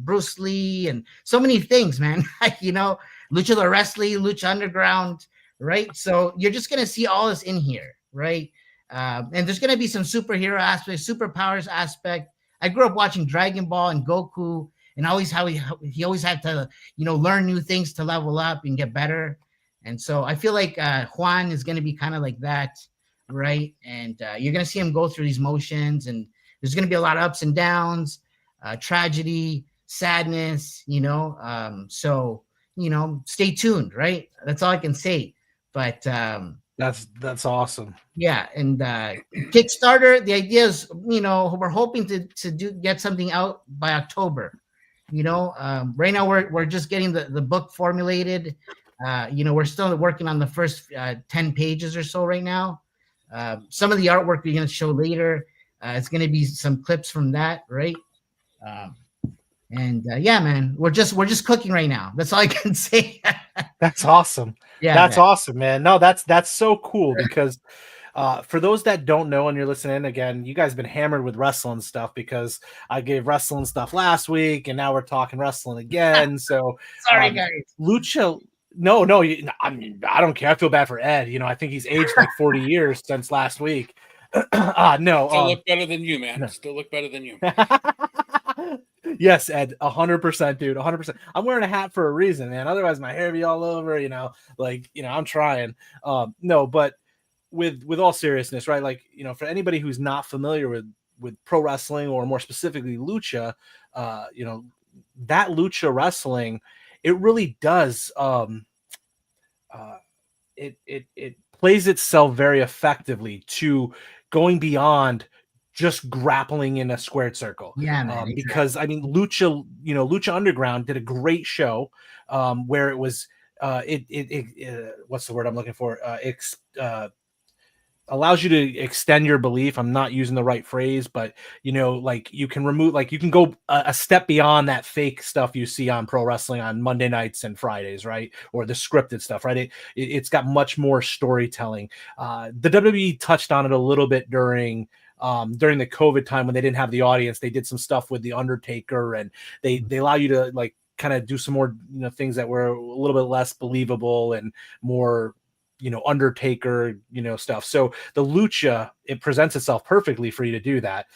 Bruce Lee and so many things, man. Lucha Wrestling, Lucha Underground, right? So you're just gonna see all this in here, right? And there's gonna be some superhero aspect, superpowers aspect. I grew up watching Dragon Ball and Goku, and always how he always had to learn new things to level up and get better. And so I feel like Juan is gonna be kind of like that. Right, and you're gonna see him go through these motions, and there's gonna be a lot of ups and downs, tragedy, sadness, so stay tuned, right? That's all I can say. But that's awesome. Yeah, and Kickstarter, the idea is, we're hoping to get something out by October. Right now we're just getting the book formulated. We're still working on the first 10 pages or so right now. Some of the artwork we're going to show later. It's going to be some clips from that, right? Yeah, man, we're just cooking right now. That's all I can say. That's awesome. Yeah, that's awesome, man. No, that's so cool, because for those that don't know and you're listening, again, you guys have been hammered with wrestling stuff, because I gave wrestling stuff last week, and now we're talking wrestling again. So sorry, guys. Lucha. No, I mean, I don't care. I feel bad for Ed. I think he's aged like 40 years since last week. No. Still look better than you, man. No. Still look better than you. Yes, Ed, 100%, dude, 100%. I'm wearing a hat for a reason, man. Otherwise, my hair be all over, I'm trying. No, but with all seriousness, right? Like, for anybody who's not familiar with pro wrestling, or more specifically Lucha, that Lucha wrestling, it really does. It plays itself very effectively to going beyond just grappling in a squared circle. Yeah, man. Exactly. Because I mean, Lucha Underground did a great show where it was what's the word I'm looking for? Allows you to extend your belief. I'm not using the right phrase, but like you can remove, like you can go a step beyond that fake stuff you see on pro wrestling on Monday nights and Fridays, right? Or the scripted stuff, right? It's got much more storytelling. The WWE touched on it a little bit during the COVID time when they didn't have the audience. They did some stuff with the Undertaker, and they allow you to like kind of do some more things that were a little bit less believable and more Undertaker, stuff. So the Lucha, it presents itself perfectly for you to do that.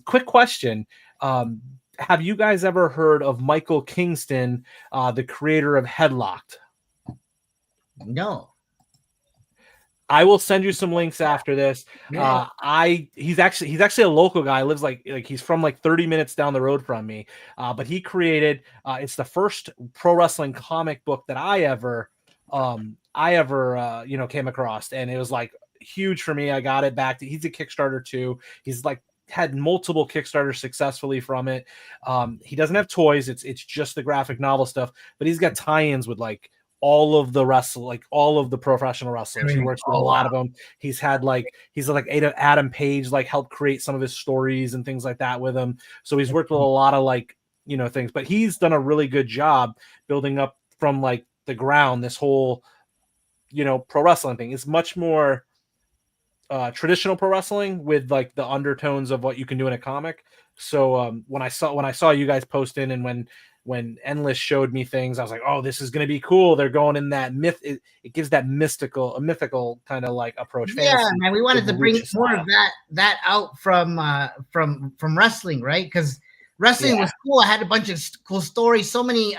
Quick question. Have you guys ever heard of Michael Kingston, the creator of Headlocked? No. I will send you some links after this. Yeah. He's actually a local guy. Lives like he's from like 30 minutes down the road from me. But he created, it's the first pro wrestling comic book that I ever came across, and it was like huge for me. I got it back. He's a Kickstarter too. He's like had multiple Kickstarters successfully from it. He doesn't have toys. It's just the graphic novel stuff, but he's got tie-ins with like all of the professional wrestlers. He works with a lot of them. He's like Adam Page like helped create some of his stories and things like that with him. So he's worked with a lot of like things, but he's done a really good job building up from like the ground this whole pro wrestling thing. Is much more traditional pro wrestling with like the undertones of what you can do in a comic. So when I saw you guys posting, and when Endless showed me things, I was like, oh, this is going to be cool. They're going in that myth. It gives that mythical kind of like approach. Yeah, man, we wanted to bring more of that out from wrestling, right? Because wrestling was cool. I had a bunch of cool stories, so many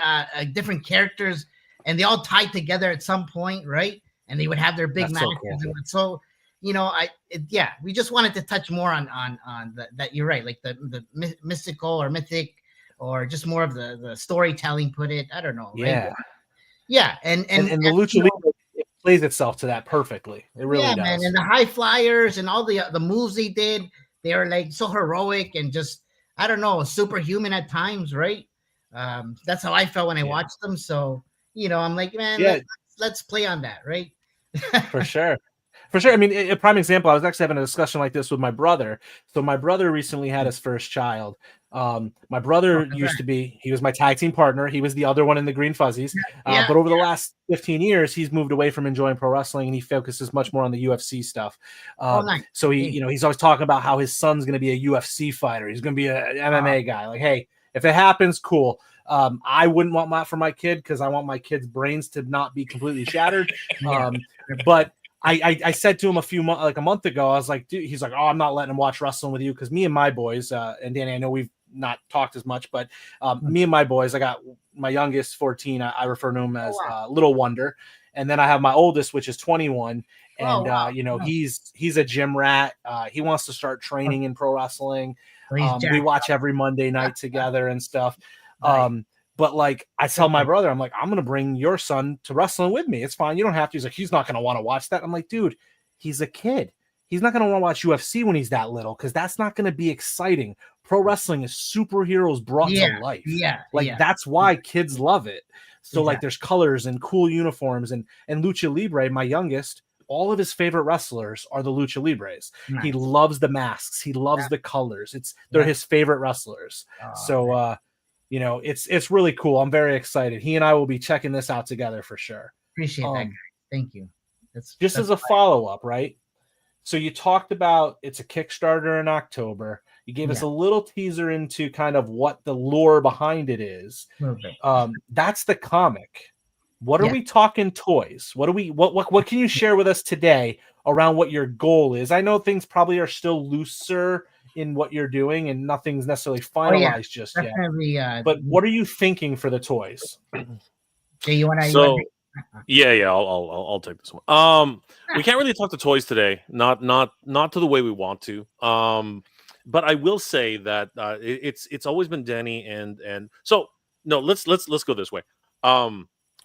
different characters, and they all tied together at some point, right? And they would have their big matches. So we just wanted to touch more on that. You're right, like the mystical or mythic, or just more of the storytelling. Put it, I don't know. Right? Yeah, and the Lucha Libre, it plays itself to that perfectly. It really does. Man. And the high flyers and all the moves they did, they are like so heroic and just, I don't know, superhuman at times, right? That's how I felt when I watched them. So I'm like, man, let's play on that, right? For sure. I mean, a prime example, I was actually having a discussion like this with my brother. So my brother recently had his first child. My brother he was my tag team partner. He was the other one in the Green Fuzzies. But over the last 15 years, he's moved away from enjoying pro wrestling, and he focuses much more on the UFC stuff. Nice. So he's always talking about how his son's going to be a UFC fighter. He's going to be an MMA guy. Like, hey, if it happens, cool. I wouldn't want that for my kid, because I want my kid's brains to not be completely shattered. But I said to him a month ago, I was like, dude, he's like, oh, I'm not letting him watch wrestling with you, because me and my boys, and Danny, I know we've not talked as much, but me and my boys, I got my youngest 14. I refer to him as Little Wonder, and then I have my oldest, which is 21, and he's a gym rat. He wants to start training in pro wrestling. We watch every Monday night together and stuff. But like I tell my brother, I'm like, I'm gonna bring your son to wrestling with me. It's fine. You don't have to. He's like, he's not gonna want to watch that. I'm like, dude, he's a kid. He's not gonna want to watch UFC when he's that little, because that's not gonna be exciting. Pro wrestling is superheroes brought to life. That's why kids love it. So like there's colors and cool uniforms, and Lucha Libre, my youngest, all of his favorite wrestlers are the Lucha Libres. Nice. He loves the masks. He loves the colors. They're his favorite wrestlers. It's really cool. I'm very excited. He and I will be checking this out together for sure. Appreciate that. Thank you. That's as a follow-up, right? So you talked about it's a Kickstarter in October. You gave us a little teaser into kind of what the lore behind it is. That's the comic. What are we talking toys? What can you share with us today around what your goal is? I know things probably are still looser in what you're doing, and nothing's necessarily finalized just yet. But what are you thinking for the toys? I'll take this one. We can't really talk to toys today, not to the way we want to. But I will say that it's always been Danny and so let's go this way.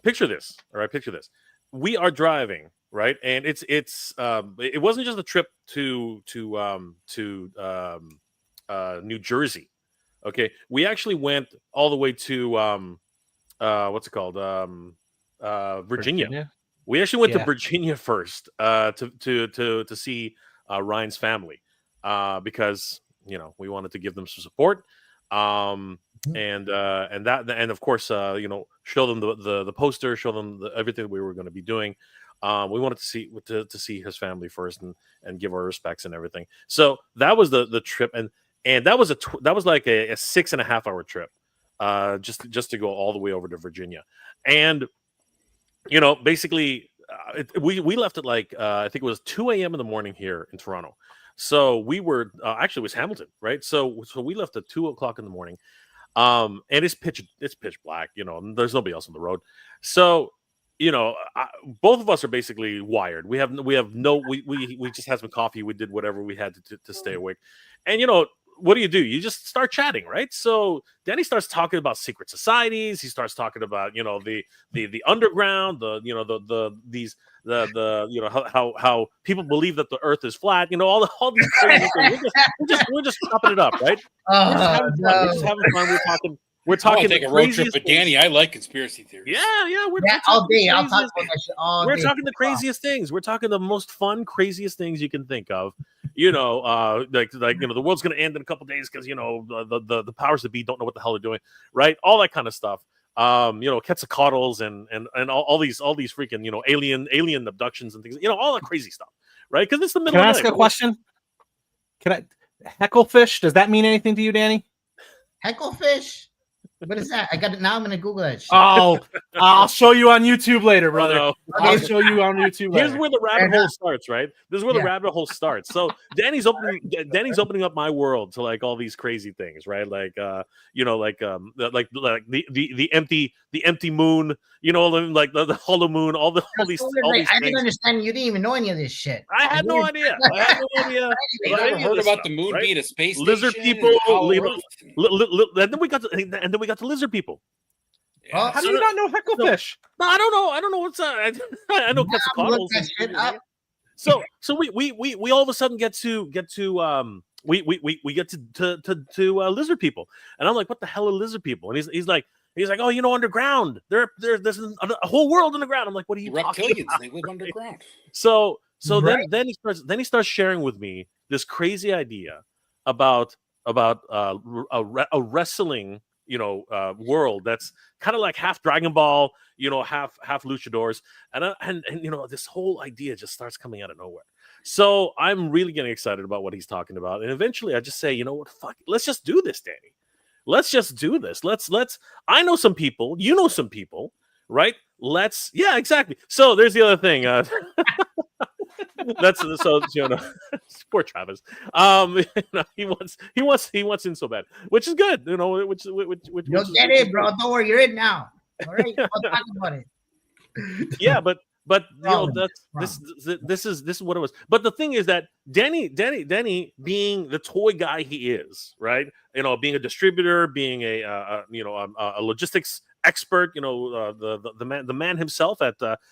Picture this, all right? Picture this. We are driving right? And it wasn't just a trip to New Jersey. Okay, we actually went all the way to what's it called? Virginia. We actually went to Virginia first to see Ryan's family because we wanted to give them some support. And of course show them the poster, show them everything we were going to be doing. We wanted to see his family first and give our respects and everything. So that was the trip, and that was like a 6.5 hour trip, just to go all the way over to Virginia. And basically we left at like I think it was 2 a.m. in the morning here in Toronto. So we were actually it was Hamilton, right? So we left at 2 o'clock in the morning. And it's pitch black, there's nobody else on the road. So, both of us are basically wired. We just had some coffee. We did whatever we had to stay awake. And, what do? You just start chatting, right? So Danny starts talking about secret societies. He starts talking about, the underground, how people believe that the earth is flat, all these crazy things. We're just chopping it up, right? We're just having fun. We're talking take a road trip with Danny. I like conspiracy theories. Yeah, we're all day. I'll talk about that shit all day. We're talking the craziest things. We're talking the most fun, craziest things you can think of. The world's going to end in a couple days because the powers that be don't know what the hell they're doing, right? All that kind of stuff. Quetzalcoatl's and all these freaking alien abductions and things. All that crazy stuff, right? Because it's the middle. Can I ask a question? Hecklefish? Does that mean anything to you, Danny? Hecklefish? What is that? I got it now. I'm gonna Google that shit. Oh, I'll show you on YouTube later, brother. No. I'll show you on YouTube later. Here's where the rabbit hole starts, right? This is where the rabbit hole starts. So Danny's opening up my world to like all these crazy things, right? Like the empty moon, like the hollow moon, all these I didn't understand. You didn't even know any of this shit. I had no idea. You ever heard about the moon being a space lizard station? people, and then we got to lizard people. How do you not know Hecklefish? No, I don't know. I don't know what's I know Quetzalcoatl. So we all of a sudden get to lizard people, and I'm like, what the hell are lizard people? And he's like, oh, underground. There's a whole world underground. I'm like, what are you talking reptilians? about? They live underground. So Right. then he starts sharing with me this crazy idea about a wrestling world that's kind of like half Dragon Ball, half luchadors, and this whole idea just starts coming out of nowhere. So I'm really getting excited about what he's talking about, and eventually I just say, fuck, let's just do this, Danny. Let's just do this. Let's. I know some people. You know some people, right? Yeah, exactly. So there's the other thing. That's so poor Travis. He wants in so bad, which is good. Which You'll get it, bro. Don't worry, you're in now. All right, I'll talk about it. Yeah, but this is what it was. But the thing is that Danny, being the toy guy he is, right? Being a distributor, being a logistics expert, the man himself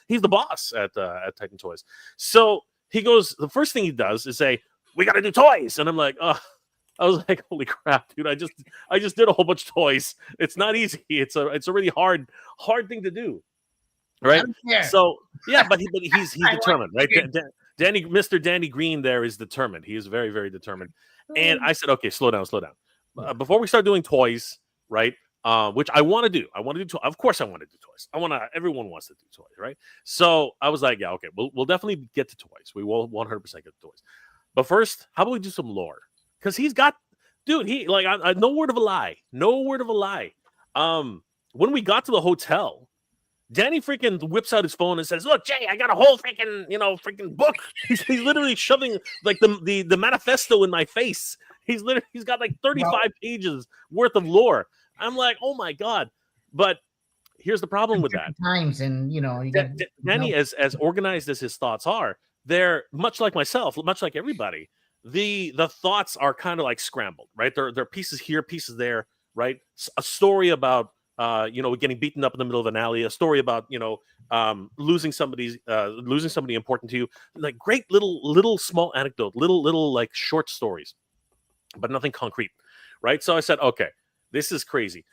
he's the boss at Titan Toys. So he goes, the first thing he does is say, we got to do toys. And I'm like, oh, I was like, holy crap, dude. I just did a whole bunch of toys. It's not easy. It's a really hard thing to do. Right. So yeah, but he's determined, right? Mr. Danny Green there is determined. He is very, very determined. And I said, okay, slow down. Before we start doing toys, right? Which I want to do. Of course I want to do toys. Everyone wants to do toys, right? So I was like, yeah, okay, we'll definitely get to toys. We will 100% get to toys. But first, how about we do some lore? Because he's got, dude, no word of a lie. When we got to the hotel, Danny freaking whips out his phone and says, look, Jay, I got a whole freaking book. He's literally shoving like the manifesto in my face. He's got like 35 pages worth of lore. I'm like, oh my God. But here's the problem with that. Times and Danny, as organized as his thoughts are, they're much like myself, much like everybody. The thoughts are kind of like scrambled, right? They're pieces here, pieces there, right? A story about getting beaten up in the middle of an alley, a story about losing somebody important to you, like great little small anecdote, little like short stories, but nothing concrete, right? So I said, okay, this is crazy.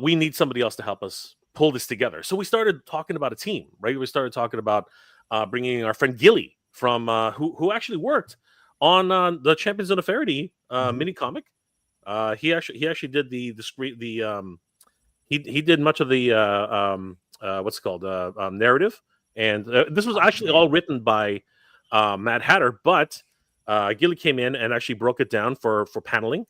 We need somebody else to help us pull this together. So we started talking about a team, right? We started talking about bringing our friend Gilly from who actually worked on the Champions of Nefariety mini comic. He actually did the screen he did much of the what's it called narrative, and this was actually all written by Mad Hatter, but Gilly came in and actually broke it down for paneling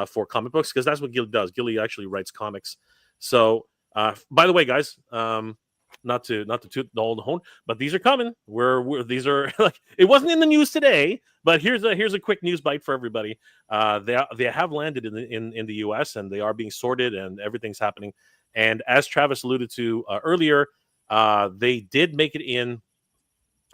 for comic books, because that's what Gilly does. Gilly actually writes comics. So by the way, guys, not to toot the old horn, but these are coming. These are like, it wasn't in the news today, but here's a quick news bite for everybody. They have landed in the US, and they are being sorted, and everything's happening. And as Travis alluded to earlier, they did make it in.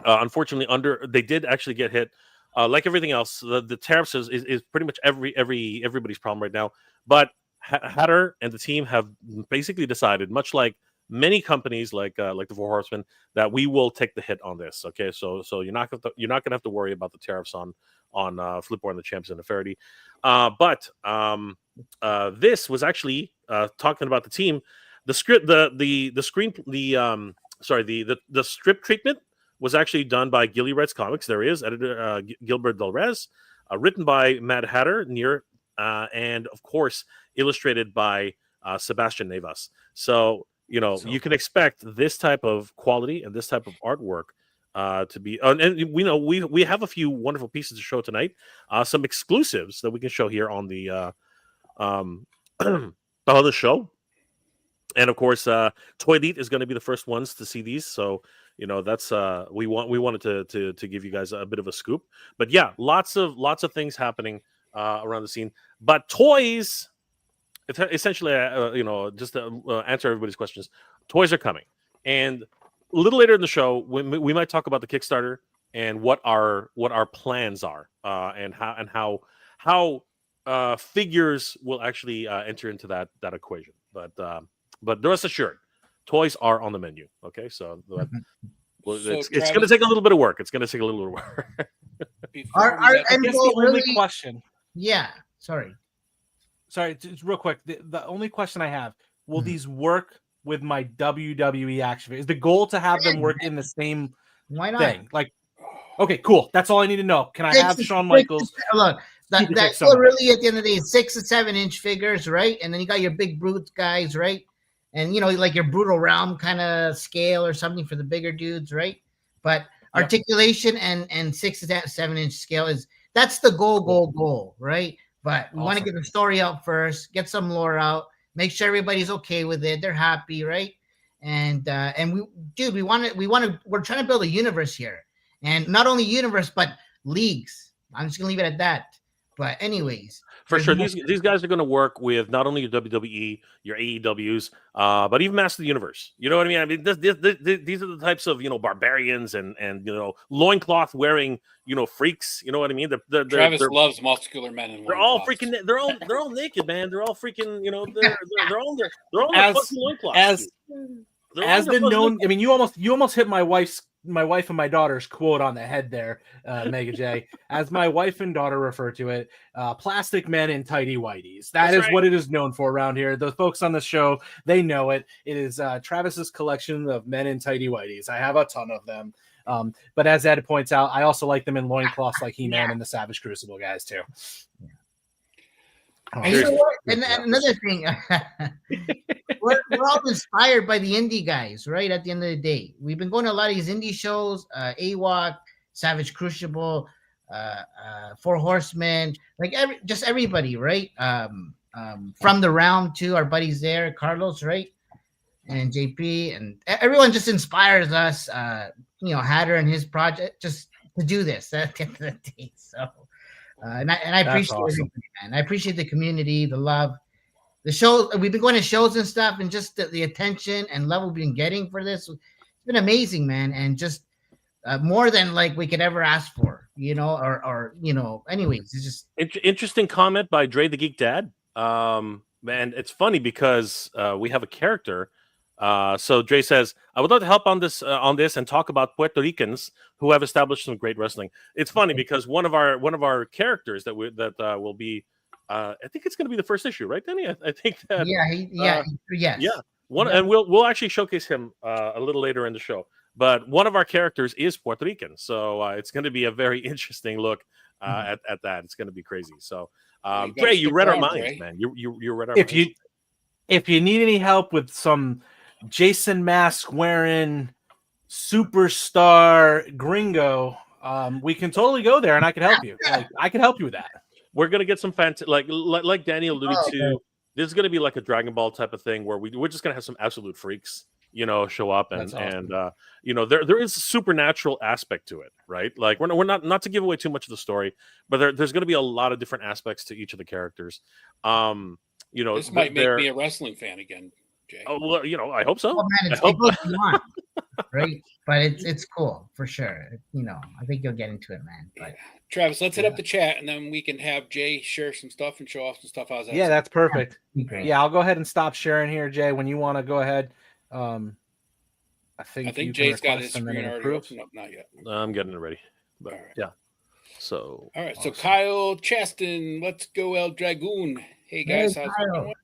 Unfortunately, they did actually get hit. Like everything else, the tariffs is pretty much everybody's problem right now. But Hatter and the team have basically decided, much like many companies like the Four Horsemen, that we will take the hit on this. Okay, so you're not gonna have to worry about the tariffs on Flipboard and the Champions of Nefariety. But this was actually talking about the team. The script, the strip treatment was actually done by Gilly Reds Comics. There he is, editor Gilbert Del Rez, written by Mad Hatter, and of course illustrated by Sebastian Nevas. So you can expect this type of quality and this type of artwork to be. And we have a few wonderful pieces to show tonight. Some exclusives that we can show here on the on the show. And of course, ToyLeet is going to be the first ones to see these. So that's we wanted to give you guys a bit of a scoop. But yeah, lots of things happening around the scene. But toys, essentially, just to answer everybody's questions, toys are coming. And a little later in the show, we might talk about the Kickstarter and what our plans are, and how figures will actually enter into that equation. But rest assured, toys are on the menu. Okay, so it's going to take a little bit of work. It's going to take a little bit of work. The only question. Yeah, sorry, just real quick. The only question I have: will these work with my WWE action figures? Is the goal to have them work in the same thing? Like, okay, cool. That's all I need to know. Can I have Shawn Michaels? Look, that's really at the end of the day, 6 to 7 inch figures, right? And then you got your big brute guys, right? And like your Brutal Realm kind of scale or something for the bigger dudes, right? But articulation and 6 to 7 inch scale that's the goal, right? But we want to get the story out first, get some lore out, make sure everybody's okay with it, they're happy, right? And we're trying to build a universe here, and not only universe but leagues. I'm just gonna leave it at that. But anyways, for sure, these guys are going to work with not only your WWE, your AEWs, but even Master of the Universe. You know what I mean? These are the types of barbarians and loincloth wearing freaks. You know what I mean? Travis loves muscular men and they're all freaking. They're all naked, man. They're all freaking. They're all their loincloths. As been known, I mean, you almost hit my wife and my daughter's quote on the head there, Mega J. As my wife and daughter refer to it, plastic men in tighty whities. That's right. What it is known for around here. The folks on the show, they know it. It is Travis's collection of men in tighty whities. I have a ton of them. But as Ed points out, I also like them in loincloths like He-Man and the Savage Crucible guys too. And you know what? And another thing, we're all inspired by the indie guys, right? At the end of the day, we've been going to a lot of these indie shows, AWOC, Savage Crucible, Four Horsemen, like everybody, right? From the Realm too, our buddies there, Carlos, right? And JP, and everyone just inspires us, Hatter and his project just to do this at the end of the day. So. And I appreciate everybody, man. I appreciate the community, the love, the show. We've been going to shows and stuff, and just the attention and level we've been getting for this. It's been amazing, man, and just more than like we could ever ask for, or anyways, it's just interesting comment by Dre the Geek Dad. Man, it's funny because we have a character So Dre says, I would love to help on this and talk about Puerto Ricans who have established some great wrestling. It's funny because one of our characters that will be, I think it's going to be the first issue, right, Danny? I think that. Yes. Yeah. And we'll actually showcase him a little later in the show. But one of our characters is Puerto Rican, so it's going to be a very interesting look at that. It's going to be crazy. So, Dre, you read our minds, man. You read our minds. If you need any help with some Jason mask wearing superstar gringo, we can totally go there, and I can help you. I can help you with that. We're gonna get some like Danny alluded to. This is gonna be like a Dragon Ball type of thing where we're just gonna have some absolute freaks, show up and there is a supernatural aspect to it, right? Like we're not to give away too much of the story, but there's gonna be a lot of different aspects to each of the characters. This might make me a wrestling fan again, Jay. Oh well, I hope so. Oh man, it's what you want, right? But it's cool for sure. I think you'll get into it, man. But Travis, let's hit up the chat and then we can have Jay share some stuff and show off some stuff. How's that? Yeah, that's perfect. Yeah, I'll go ahead and stop sharing here, Jay. When you want to go ahead, I think Jay's got his screen already opened up. Not yet. I'm getting it ready. But all right. Yeah. So all right. Awesome. So Kyle Chaston, let's go El Dragoon. Hey guys, how's it going?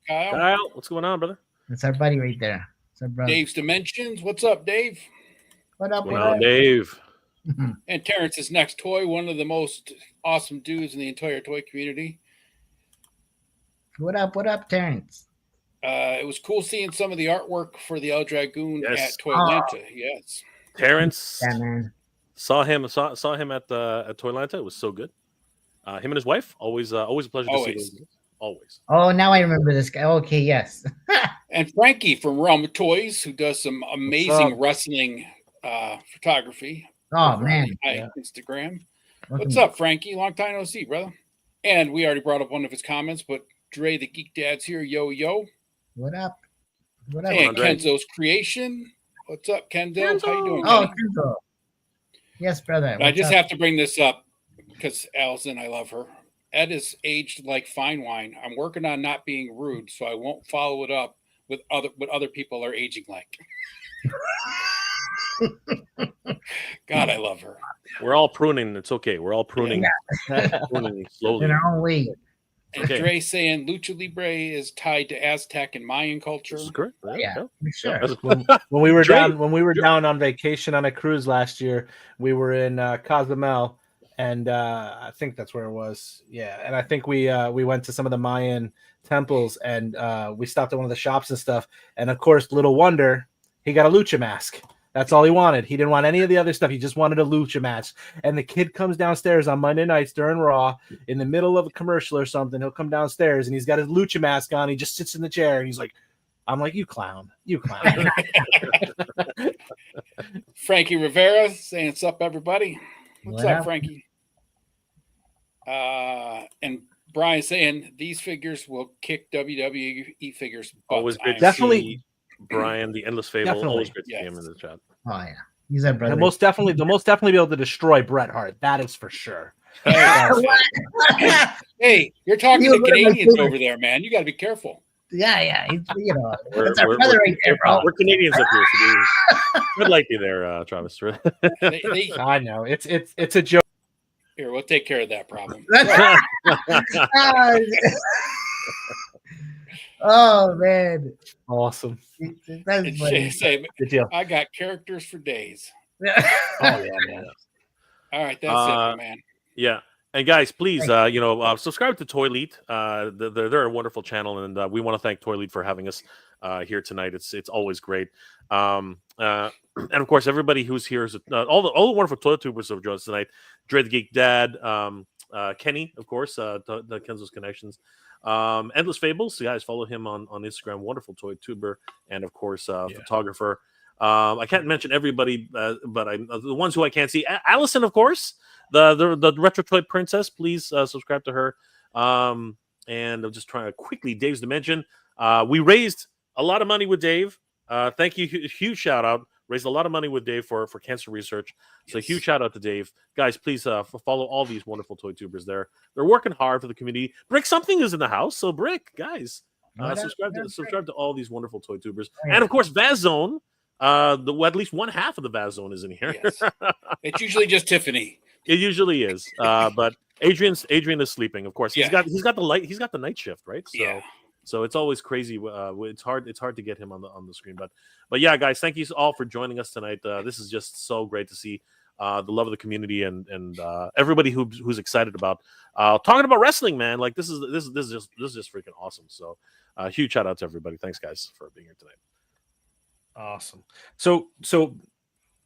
Kyle, what's going on, brother? That's our buddy right there. That's our brother. Dave's Dimensions. What's up, Dave? What up, Dave? And Terrence is next. Toy, one of the most awesome dudes in the entire toy community. What up, Terrence? It was cool seeing some of the artwork for the El Dragoon at ToyLeet. Yes, Terrence. Yeah, man. Saw him at ToyLeet. It was so good. Him and his wife. Always a pleasure to see them. Always. Oh, now I remember this guy. Okay, yes. And Frankie from Realm of Toys, who does some amazing wrestling photography. Oh man, Instagram. What's up, Frankie? Long time no see, brother. And we already brought up one of his comments, but Dre the Geek Dad's here. Yo. What up? And Kenzo's Creation. What's up, Kenzo? How you doing? Oh, Kenzo. Yes, brother. I just have to bring this up because Allison, I love her. Ed is aged like fine wine. I'm working on not being rude, so I won't follow it up with what other people are aging like. God, I love her. We're all pruning. It's okay. We're all pruning, pruning slowly. In our own way. And Dre saying Lucha Libre is tied to Aztec and Mayan culture. That's correct. Yeah, for sure. when we were down on vacation on a cruise last year, we were in Cozumel, and I think that's where it was. Yeah, and I think we went to some of the Mayan temples, and we stopped at one of the shops and stuff. And of course, little wonder, he got a lucha mask. That's all he wanted. He didn't want any of the other stuff. He just wanted a lucha match. And the kid comes downstairs on Monday nights during Raw in the middle of a commercial or something. He'll come downstairs and he's got his lucha mask on. He just sits in the chair and he's like, I'm like, you clown. Frankie Rivera saying, what's up, everybody? What's up, Frankie? And Brian saying, these figures will kick WWE figures' butts. Always great. Definitely. Brian, the Endless Fable, always great to see him in the chat. Oh yeah, he's our brother. They'll most definitely be able to destroy Bret Hart. That is for sure. Hey, you're talking to Canadians over there, man. You got to be careful. Yeah. That's our brother right there, bro. We're Canadians up here. So good like you there, Travis. I know it's a joke. Here, we'll take care of that problem. Oh man, awesome. That's funny. Good deal. I got characters for days. Oh yeah, man. All right, that's it, man. Yeah, and guys, please, subscribe to ToyLeet. They're a wonderful channel, and we want to thank ToyLeet for having us here tonight. It's always great. And of course, everybody who's here is all the wonderful toilet tubers who have joined us tonight. Dre the Geek Dad, Kenny, of course, the Kenzo's Connections. Endless Fables, guys, follow him on Instagram. Wonderful toy tuber, and of course, photographer. I can't mention everybody, but the ones who I can't see. Allison, of course, the Retro Toy Princess. Please subscribe to her. And I'm just trying to quickly, Dave's Dimension. We raised a lot of money with Dave. Thank you, huge shout out. Raised a lot of money with Dave for cancer research. So huge shout out to Dave. Guys, please follow all these wonderful toy tubers there. They're working hard for the community. Brick Something is in the house. So Brick, guys, Subscribe to all these wonderful toy tubers, Oh, yeah. and of course Vazone. At least one half of the Vazone is in here. Yes. It's usually just Tiffany. It usually is, but Adrian is sleeping. Of course, he's Yeah. got the night shift, right? So Yeah. so it's always crazy. It's hard to get him on the screen, but yeah, guys, thank you all for joining us tonight. This is just so great to see the love of the community and everybody who's excited about talking about wrestling, man. Like this is just freaking awesome. So huge shout out to everybody. Thanks, guys, for being here tonight. Awesome. So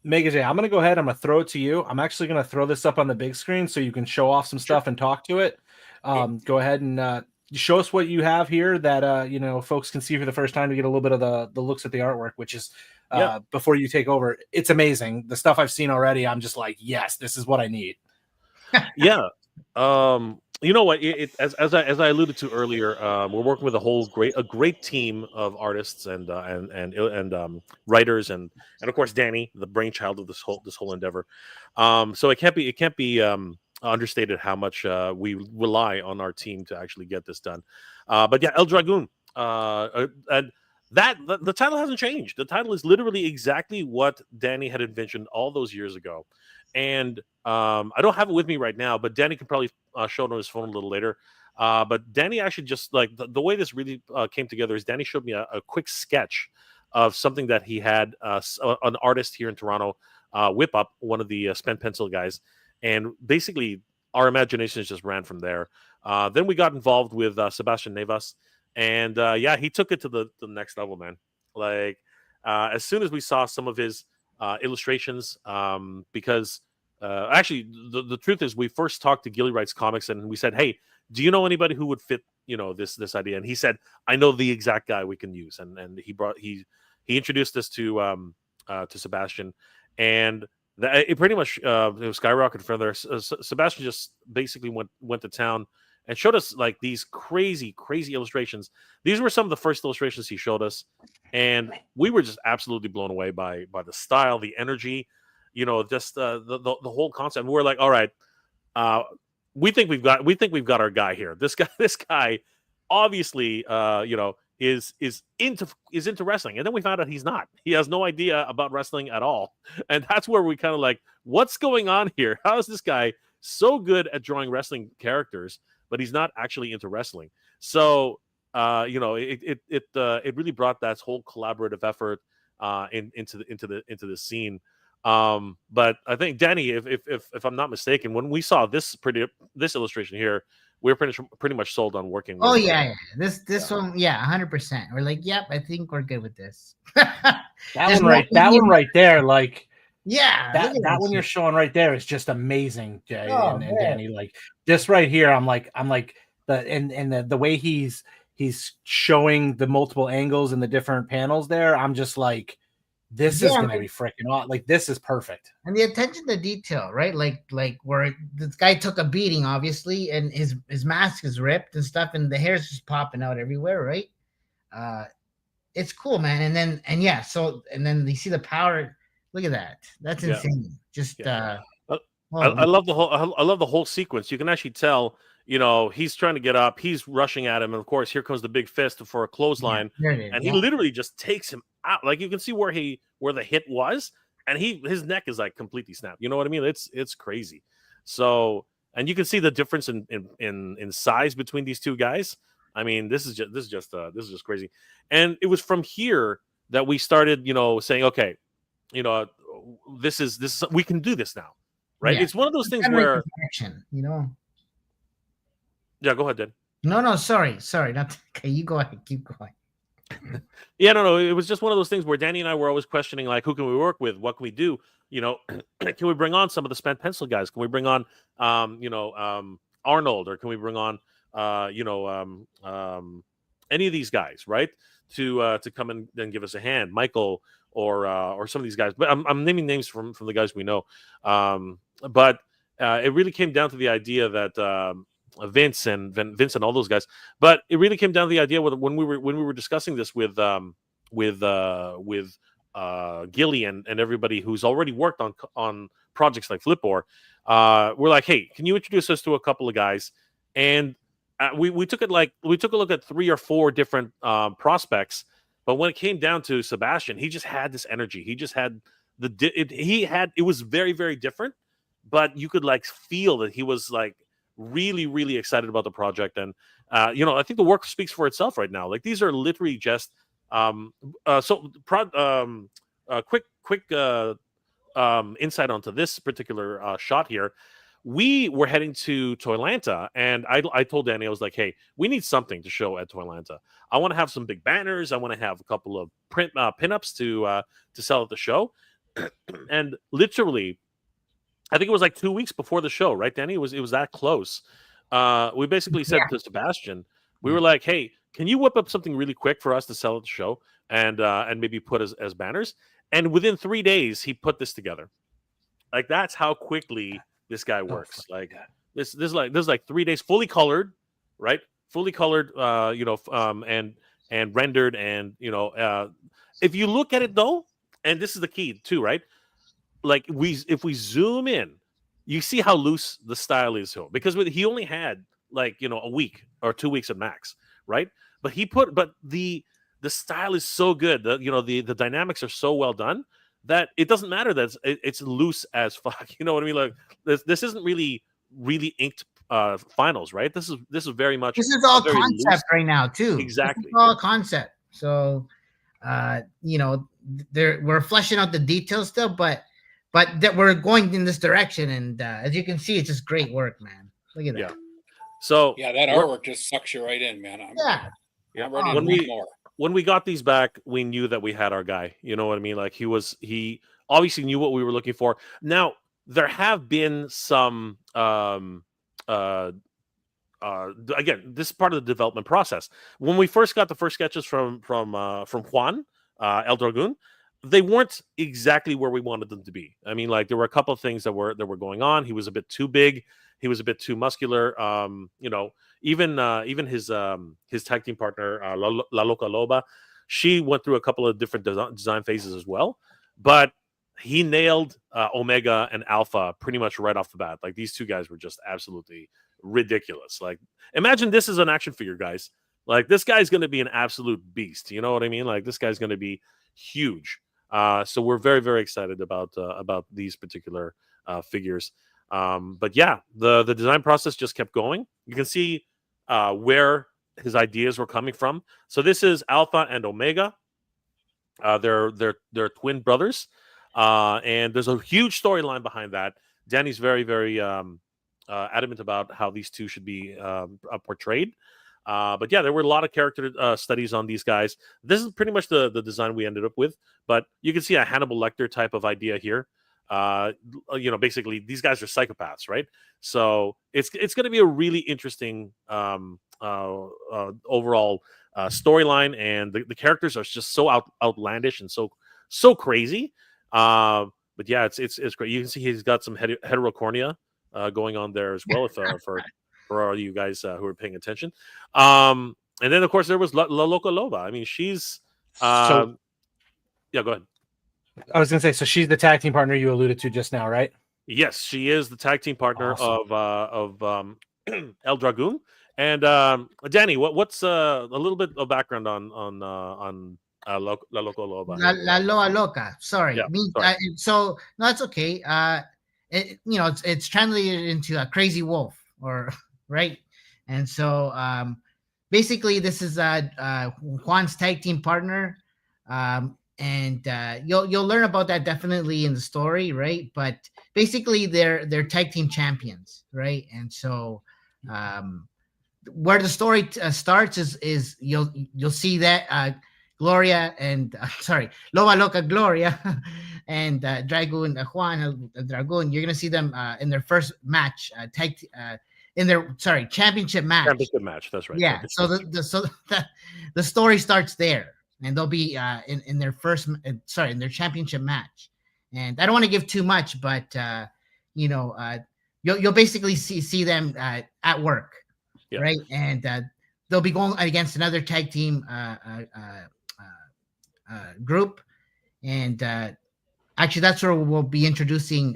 Mega J, I'm gonna go ahead. I'm gonna throw it to you. I'm actually gonna throw this up on the big screen so you can show off some stuff and talk to it. Go ahead and show us what you have here that folks can see for the first time to get a little bit of the looks at the artwork, which is before you take over. It's amazing. The stuff I've seen already, I'm just like, yes, this is what I need. Yeah. You know what? As I alluded to earlier, we're working with a great team of artists and writers and of course Danny, the brainchild of this whole endeavor. So it can't be understated how much we rely on our team to actually get this done. But yeah, El Dragoon, and the title hasn't changed. The title is literally exactly what Danny had envisioned all those years ago. And I don't have it with me right now, but Danny can probably show it on his phone a little later. But Danny actually just like the way this really came together is Danny showed me a quick sketch of something that he had an artist here in Toronto whip up, one of the Spent Pencil guys, and basically our imaginations just ran from there. Then we got involved with Sebastian Nevas, and he took it to the next level, man. Like as soon as we saw some of his illustrations, because actually the truth is we first talked to Gilly Wrights Comics and we said, hey, do you know anybody who would fit this idea? And he said, I know the exact guy we can use. And he introduced us to Sebastian, and it pretty much it was skyrocketed from there. Sebastian just basically went to town and showed us like these crazy illustrations. These were some of the first illustrations he showed us, and we were just absolutely blown away by the style, the energy, just the whole concept. And we're like, all right, we think we've got our guy here. This guy obviously is into wrestling. And then we found out he's not. He has no idea about wrestling at all. And that's where we kind of like, what's going on here? How is this guy so good at drawing wrestling characters, but he's not actually into wrestling? So it really brought that whole collaborative effort into the scene. But I think Danny, if I'm not mistaken, when we saw this illustration here, we were pretty much sold on working with. Oh yeah. This one, 100%. We're like, yep, I think we're good with this. that one right there, like that one you're showing right there is just amazing, Jay and Danny. Like this right here, I'm like the way he's showing the multiple angles and the different panels there. I'm just like, this is gonna be freaking awesome. Like this is perfect. And the attention to detail, right? Like where this guy took a beating, obviously, and his mask is ripped and stuff, and the hair's just popping out everywhere, right? It's cool, man. And then you see the power. Look at that. That's insane. I love the whole sequence. You can actually tell, he's trying to get up, he's rushing at him, and of course here comes the big fist for a clothesline, and he literally just takes him out. Like you can see where the hit was, and his neck is like completely snapped. You know what I mean? It's crazy. So, and you can see the difference in size between these two guys. I mean, this is just crazy. And it was from here that we started, saying, okay, this is we can do this now, right? Yeah. It's one of those things where Yeah, go ahead, Dan. No, sorry. Not okay. You go ahead. Keep going. Yeah, no. It was just one of those things where Danny and I were always questioning, like, who can we work with? What can we do? Can we bring on some of the Spent Pencil guys? Can we bring on, Arnold, or can we bring on, any of these guys, right? To come and then give us a hand, Michael, or some of these guys. But I'm naming names from the guys we know. But it really came down to the idea that Vince and all those guys. But it really came down to the idea when we were discussing this with Gilly and everybody who's already worked on projects like Flipboard. We're like, hey, can you introduce us to a couple of guys? And we took it like we took a look at 3 or 4 different prospects, but when it came down to Sebastian, he just had this energy. He just had it was very, very different, but you could like feel that he was like really, really excited about the project. And you know, I think the work speaks for itself right now. Like these are literally just quick insight onto this particular shot here. We were heading to Toylanta, and I told Danny, I was like, hey, we need something to show at Toylanta. I want to have some big banners. I want to have a couple of pinups to sell at the show. And literally, I think it was like 2 weeks before the show, right, Danny? It was that close. We basically said to Sebastian, we were like, hey, can you whip up something really quick for us to sell at the show and maybe put as banners? And within 3 days, he put this together. Like that's how quickly this guy works. Like this is like 3 days, fully colored, right? Fully colored, you know, and rendered, and you know, if you look at it though, and this is the key too, right? Like if we zoom in, you see how loose the style is, because he only had like, you know, a week or 2 weeks at max, right? But the style is so good that, you know, the dynamics are so well done that it doesn't matter that it's loose as fuck. You know what I mean? Like this isn't really inked finals, right? This is very much, this is all concept loose right now too. Exactly, this is all concept. So you know, we're fleshing out the details still, but that we're going in this direction, and as you can see, it's just great work, man. Look at that. Yeah. So yeah, that artwork just sucks you right in, man. I'm ready to read more. When we got these back, we knew that we had our guy. You know what I mean? Like he obviously knew what we were looking for. Now there have been some again, this is part of the development process. When we first got the first sketches from Juan El Dragoon, they weren't exactly where we wanted them to be. I mean, like there were a couple of things that were going on. He was a bit too big. He was a bit too muscular. You know, even his tag team partner La Loca Loba, she went through a couple of different design phases as well. But he nailed Omega and Alpha pretty much right off the bat. Like these two guys were just absolutely ridiculous. Like imagine this is an action figure, guys. Like this guy's going to be an absolute beast. You know what I mean? Like this guy's going to be huge. So we're very, very excited about these particular figures. But yeah, the design process just kept going. You can see where his ideas were coming from. So this is Alpha and Omega. They're twin brothers, and there's a huge storyline behind that. Danny's very, very adamant about how these two should be portrayed. But yeah, there were a lot of character studies on these guys. This is pretty much the design we ended up with. But you can see a Hannibal Lecter type of idea here. You know, basically these guys are psychopaths, right? So it's going to be a really interesting overall storyline, and the characters are just so outlandish and so crazy. But yeah, it's great. You can see he's got some heterocornea going on there as well. If for all you guys who are paying attention. And then of course there was La Loca Loba. I mean, she's yeah, go ahead. I was gonna say, so she's the tag team partner you alluded to just now, right? Yes, she is the tag team partner of El Dragoon. And Danny, what's a little bit of background on La Loca Loba? La Loca. Sorry. Yeah, sorry. So no, it's okay. You know, it's translated into a crazy wolf, or right. And so basically, this is Juan's tag team partner. And you'll learn about that definitely in the story, right? But basically, they're tag team champions, right? And so, where the story starts is you'll see that Gloria and Loba Loca Gloria and Dragoon Juan Dragoon. You're gonna see them in their first match, in their championship match. Championship match. That's right. Yeah. So the story starts there. And they'll be in their in their championship match. And I don't want to give too much, but you know, you'll basically see them at work, right? And they'll be going against another tag team group, and actually that's where we'll be introducing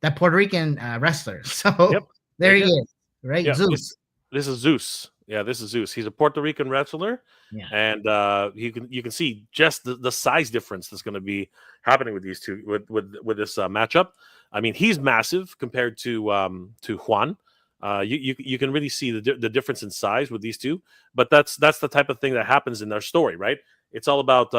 that Puerto Rican wrestler. So there he is, right? Yeah. Zeus. This is Zeus. Yeah, this is Zeus. He's a Puerto Rican wrestler, Yeah. and you can see just the size difference that's going to be happening with these two with this matchup. I mean, he's massive compared to Juan. You can really see the difference in size with these two, but that's the type of thing that happens in their story, right? It's all about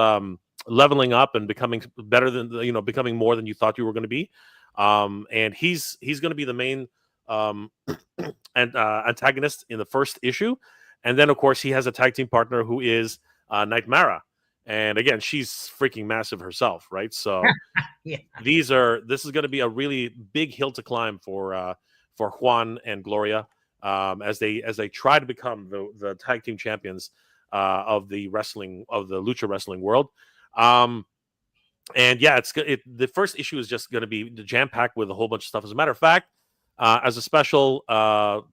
leveling up and becoming better than becoming more than you thought you were going to be. And he's going to be the main and antagonist in the first issue, and then of course he has a tag team partner who is Nightmara, and again she's freaking massive herself, right? So Yeah. this is going to be a really big hill to climb for Juan and Gloria as they try to become the tag team champions of the Lucha wrestling world. And yeah, the first issue is just going to be jam packed with a whole bunch of stuff. As a matter of fact, as a special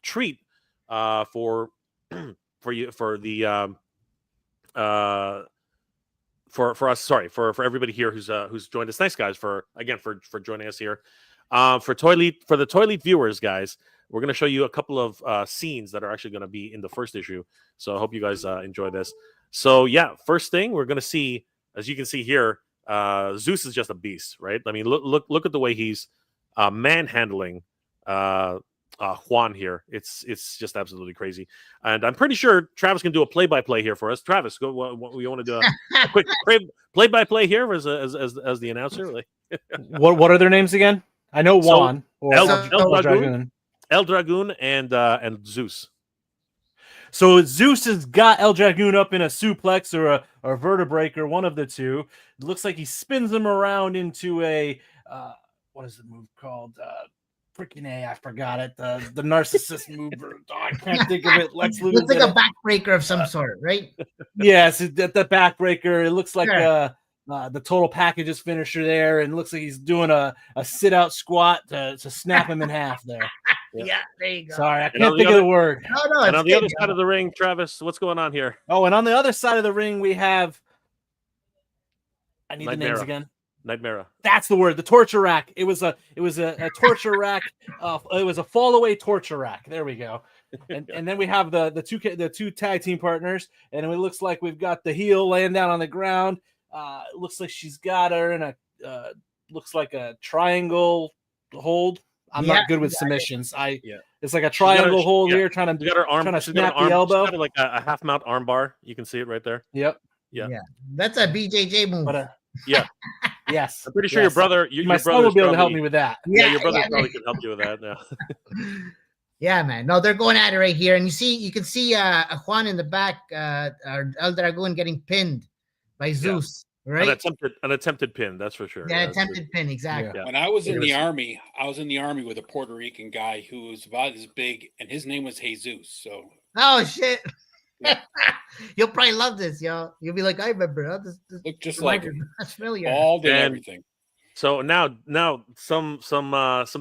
treat for everybody here who's joined us. Thanks, guys, for joining us here. For the ToyLeet viewers, guys, we're going to show you a couple of scenes that are actually going to be in the first issue. So I hope you guys enjoy this. So yeah, first thing we're going to see, as you can see here, Zeus is just a beast, right? I mean, look at the way he's manhandling Juan here. It's just absolutely crazy, and I'm pretty sure Travis can do a play-by-play here for us. Travis, go. We want to do a quick play-by-play here as the announcer. Like, what are their names again? I know Juan or El Dragoon. El Dragoon and Zeus. So Zeus has got El Dragoon up in a suplex or a vertebreaker, one of the two. It looks like he spins him around into a what is the move called? Freaking A, I forgot it. The narcissist move. I can't think of it. Lex Luthor. Looks like a backbreaker of some sort, right? Yes, the backbreaker. It looks like the total packages finisher there, and looks like he's doing a sit out squat to snap him in half there. Yeah, there you go. Sorry, I can't think of the word. No, and on the other side of the ring, Travis, what's going on here? Oh, and on the other side of the ring, we have. I need the names again. Nightmara. That's the word. The torture rack. It was a torture rack. It was a fall away torture rack. There we go. And then we have the two tag team partners, and it looks like we've got the heel laying down on the ground. It looks like she's got her in a looks like a triangle hold. I'm not good with submissions. It's like a triangle hold here, trying to snap the elbow. She's got like a half mount arm bar. You can see it right there. Yep. Yeah. That's a BJJ move. Yeah. Yes. I'm pretty sure your brother, my son will be able to help me with that. Yeah, your brother probably can help you with that. Yeah. Yeah, man. No, they're going at it right here, and you can see Juan in the back, El Dragoon getting pinned by Zeus. Right, an attempted pin, that's for sure. Yeah, attempted pin, exactly. Yeah. When I was in the army, with a Puerto Rican guy who was about as big, and his name was Jesus. So, oh shit, yeah. You'll probably love this, yo. You'll be like, I remember. This look just like him. That's familiar. All day, everything. So now some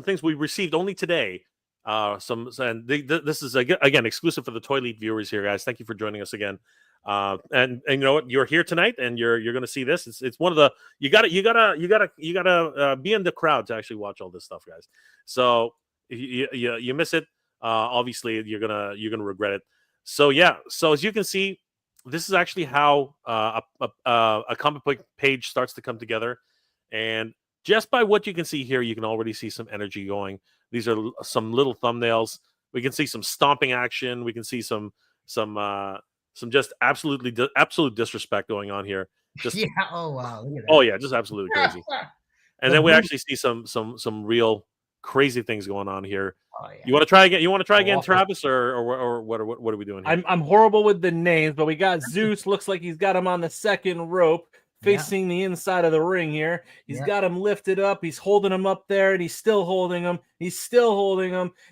things we received only today. This is again exclusive for the ToyLeet viewers here, guys. Thank you for joining us again. And you know what, you're here tonight and you're going to see this. It's one of the you gotta be in the crowd to actually watch all this stuff, guys. So you miss it, obviously you're gonna regret it. So yeah, so as you can see, this is actually how a comic book page starts to come together, and just by what you can see here, you can already see some energy going. These are some little thumbnails. We can see some stomping action. We can see some just absolute disrespect going on here. Just oh wow. Look at that. Oh yeah, just absolutely crazy. And then we actually see some real crazy things going on here. Oh, yeah. You want to try again, Travis, or what are we doing here? I'm horrible with the names, but we got Zeus. Looks like he's got him on the second rope, facing the inside of the ring here. He's got him lifted up. He's holding him up there, and he's still holding him.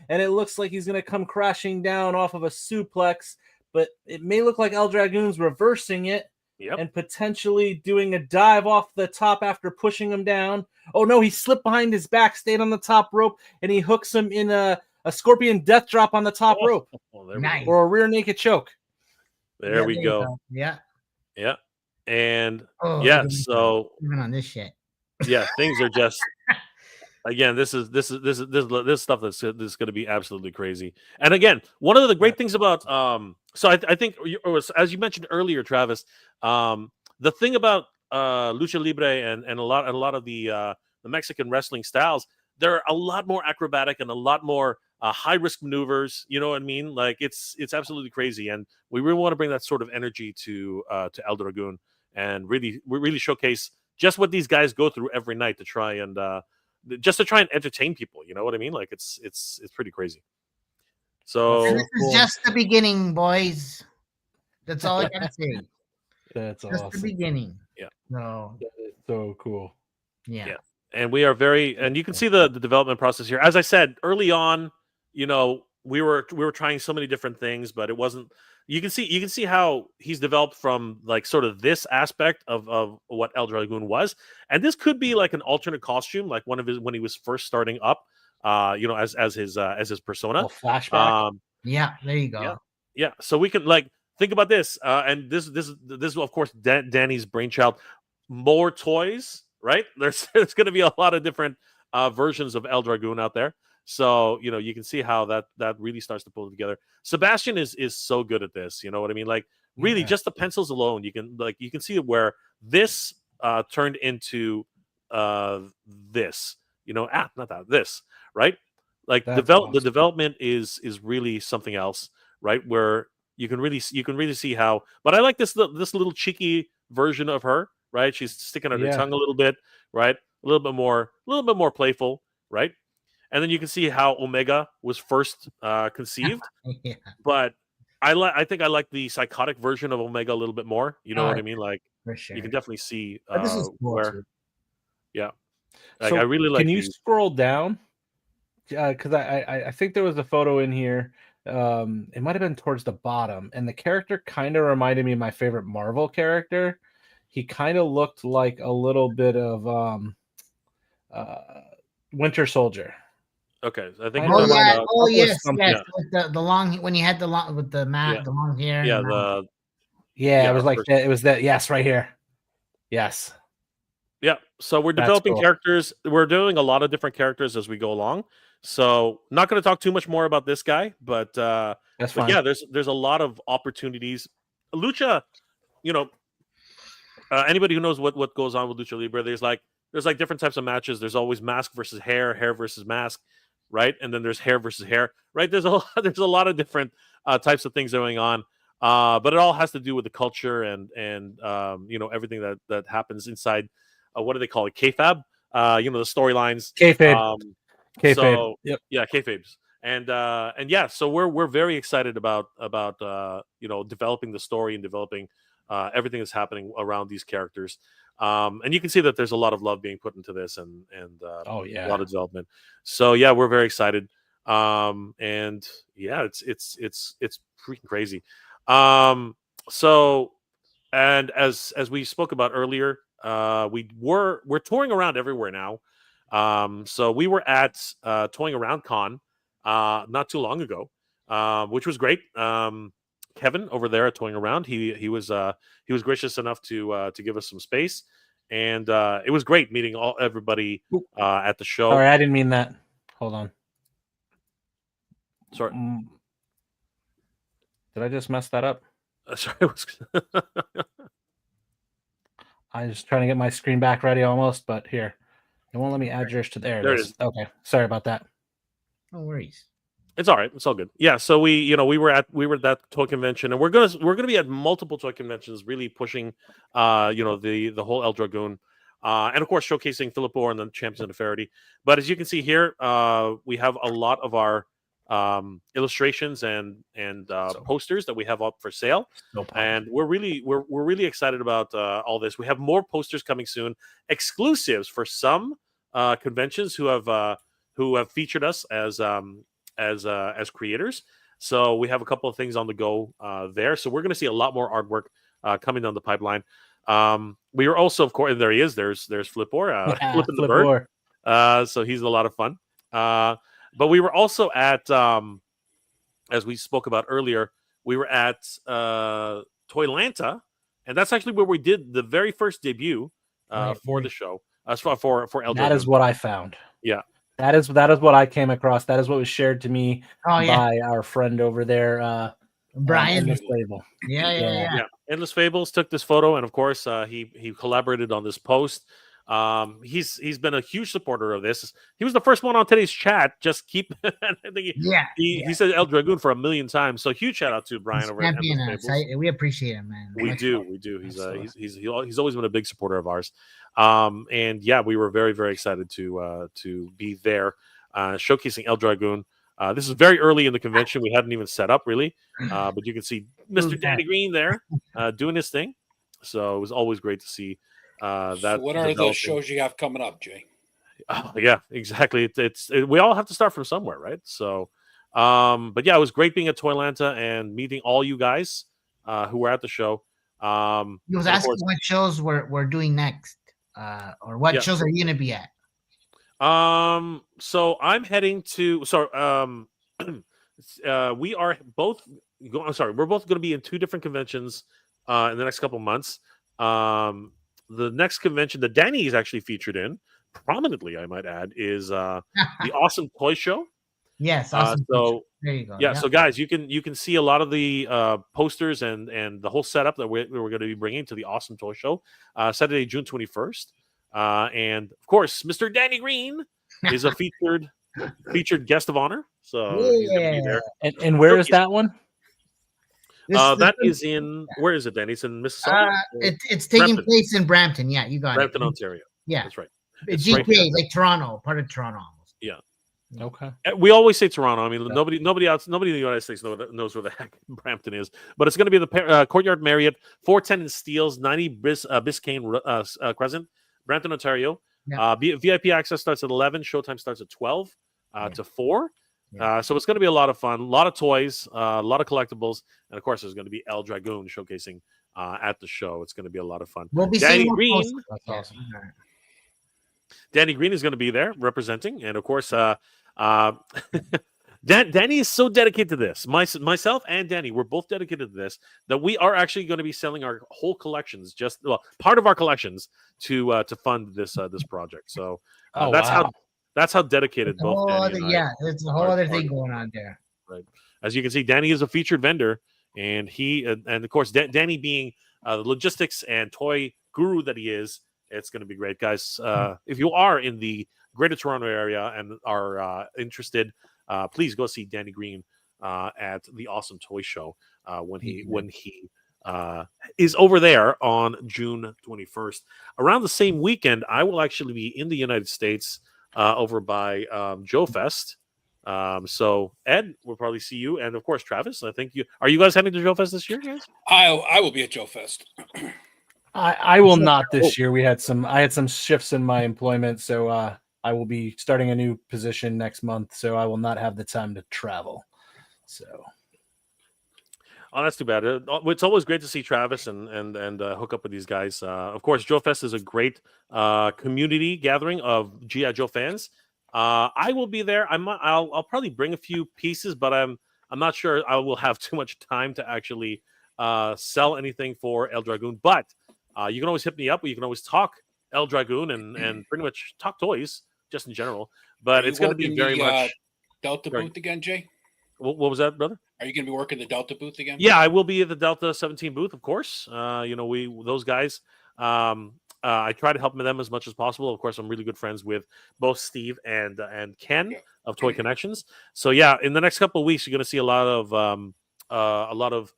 And it looks like he's going to come crashing down off of a suplex. But it may look like El Dragoon's reversing it and potentially doing a dive off the top after pushing him down. Oh, no, he slipped behind his back, stayed on the top rope, and he hooks him in a scorpion death drop on the top rope. Nice. Or a rear naked choke. There we go. Yeah. Yeah. And so even on this shit. Yeah, things are just Again, this stuff that's going to be absolutely crazy. And again, one of the great things about so I think as you mentioned earlier, Travis, the thing about Lucha Libre and a lot of the Mexican wrestling styles, they're a lot more acrobatic and a lot more high risk maneuvers. You know what I mean? Like it's absolutely crazy, and we really want to bring that sort of energy to El Dragoon and really showcase just what these guys go through every night to try and entertain people. You know what I mean? Like it's pretty crazy. So and this is just the beginning, boys. That's all I gotta say. That's just awesome. the beginning. Yeah. No. So cool. Yeah. And we are and you can see the development process here. As I said early on, you know, we were trying so many different things, but it wasn't. You can see how he's developed from like sort of this aspect of what El Dragoon was, and this could be like an alternate costume, like one of his when he was first starting up, you know, as his persona. Flashback. Yeah, there you go. Yeah. So we can like think about this, and this is of course Danny's brainchild. More toys, right? There's going to be a lot of different versions of El Dragoon out there. So, you know, you can see how that really starts to pull together. Sebastian is so good at this. You know what I mean? Like, really, just the pencils alone, you can see where this turned into this. You know, not that this, right? Like the development is really something else, right? Where you can really see how. But I like this little cheeky version of her, right? She's sticking out her tongue a little bit, right? A little bit more playful, right? And then you can see how Omega was first conceived. Yeah. But I think I like the psychotic version of Omega a little bit more. You know what I mean? Like, for sure. you can definitely see This is cool where. too. Yeah. Like, So I really like. Can you scroll down? Because I think there was a photo in here. It might have been towards the bottom, and the character kind of reminded me of my favorite Marvel character. He kind of looked like a little bit of Winter Soldier. Okay, I think. Yes. With the long when you had the long with the the long hair. Yeah, it was like that. It was that. Yes, right here. Yes. Yeah. So we're developing characters. We're doing a lot of different characters as we go along. So not going to talk too much more about this guy, but that's fine. Yeah, there's a lot of opportunities. Lucha, you know, anybody who knows what goes on with Lucha Libre, there's like different types of matches. There's always mask versus hair, hair versus mask, right? And then there's hair versus hair, right? There's a lot of different types of things going on. But it all has to do with the culture and you know, everything that happens inside. What do they call it? Kayfabe. You know, the storylines. Kayfabe. Kayfabe. So, yep. Yeah, kayfabes. And yeah, so we're very excited about you know, developing the story and developing everything that's happening around these characters. And you can see that there's a lot of love being put into this and a lot of development. So yeah, we're very excited. And yeah, it's freaking crazy. So, and as we spoke about earlier, we're touring around everywhere now. So we were at Toying Around Con not too long ago, which was great. Kevin over there at Toying Around, he was gracious enough to give us some space, and it was great meeting everybody at the show. Sorry, I didn't mean that. Hold on. Sorry. Did I just mess that up? Sorry. I was trying to get my screen back ready almost, but here. It won't let me add yours to there. It is. Okay. Sorry about that. No worries. It's all right. It's all good. Yeah. So we were at that toy convention, and we're gonna be at multiple toy conventions, really pushing, the whole El Dragoon, and of course showcasing Filippo and the Champions of the Faraday. But as you can see here, we have a lot of our illustrations and posters that we have up for sale, and we're really excited about all this. We have more posters coming soon, exclusives for some conventions who have featured us as creators. So we have a couple of things on the go there. So we're going to see a lot more artwork coming down the pipeline. We are also, of course, and there he is. There's Flipor, flipping the bird. So he's a lot of fun. But we were also at, as we spoke about earlier, we were at Toylanta, and that's actually where we did the very first debut for the show. For El Dragoon. That is what I found. Yeah. That is what I came across. That is what was shared to me Oh yeah, by our friend over there, Brian. Endless Fable. Yeah. Endless Fables took this photo, and of course, he collaborated on this post. He's been a huge supporter of this. He was the first one on today's chat. Just keep. I think he said El Dragoon for 1,000,000 times. So huge shout out to Brian over at Endless Fables. We appreciate him, man. We do. He's always been a big supporter of ours. And yeah, we were very, very excited to be there, showcasing El Dragoon. This is very early in the convention. We hadn't even set up really, but you can see Mr. Danny Green there doing his thing. So it was always great to see that. So what are the shows you have coming up, Jay? Yeah, exactly. We all have to start from somewhere, right? So, but yeah, it was great being at Toylanta and meeting all you guys who were at the show. He was asking what shows we're doing next, or what shows are you gonna be at? So I'm heading to. We are both. We're both going to be in 2 different conventions in the next couple months. The next convention that Danny is actually featured in, prominently, I might add, is the Awesome Toy Show. Yes. Awesome. So there you go. Yeah, so guys, you can see a lot of the posters and the whole setup that we're going to be bringing to the Awesome Toy Show Saturday, June 21st. And of course, Mr. Danny Green is a featured guest of honor. So he's going to be there. And where is that one? That is in, where is it, Danny? It's in Mississauga? It's taking place in Brampton. Yeah, you got Brampton, Ontario. Yeah, that's right. It's GTA, like Toronto, part of Toronto almost. Yeah. Okay. We always say Toronto. I mean, nobody in the United States knows where the heck Brampton is. But it's going to be the Courtyard Marriott, 410 in Steeles, 90 Biscayne Crescent, Brampton, Ontario. Yeah. VIP access starts at 11. Showtime starts at 12 to 4. So it's going to be a lot of fun, a lot of toys, a lot of collectibles, and of course, there's going to be El Dragoon showcasing at the show. It's going to be a lot of fun. We'll be Danny Green. That's awesome. Danny Green is going to be there representing, and of course, Danny is so dedicated to this. Myself and Danny, we're both dedicated to this. That we are actually going to be selling our whole collections, part of our collections, to fund this project. So that's how dedicated both Danny and I there's a whole other thing going on there. Right. As you can see, Danny is a featured vendor, and of course, Danny being the logistics and toy guru that he is, it's going to be great, guys. If you are in the Greater Toronto area and are interested, please go see Danny Green at the Awesome Toy Show when he is over there on June 21st. Around the same weekend, I will actually be in the United States. Over by Joe Fest. So Ed, we'll probably see you, and of course Travis. I think are you guys heading to Joe Fest this year, guys? I will be at Joe Fest. I will not this year. I had some shifts in my employment, so I will be starting a new position next month, so I will not have the time to travel. So oh, that's too bad. It's always great to see Travis and hook up with these guys. Of course, Joe Fest is a great community gathering of G.I. Joe fans. I will be there. I'll probably bring a few pieces, but I'm not sure I will have too much time to actually sell anything for El Dragoon. But you can always hit me up. You can always talk El Dragoon and pretty much talk toys just in general. But it's going to be very much Delta booth again, Jay. What was that, brother? Are you going to be working the Delta booth again? Yeah, I will be at the Delta 17 booth, of course. Those guys. I try to help them as much as possible. Of course, I'm really good friends with both Steve and Ken of Toy Connections. So yeah, in the next couple of weeks, you're going to see a lot of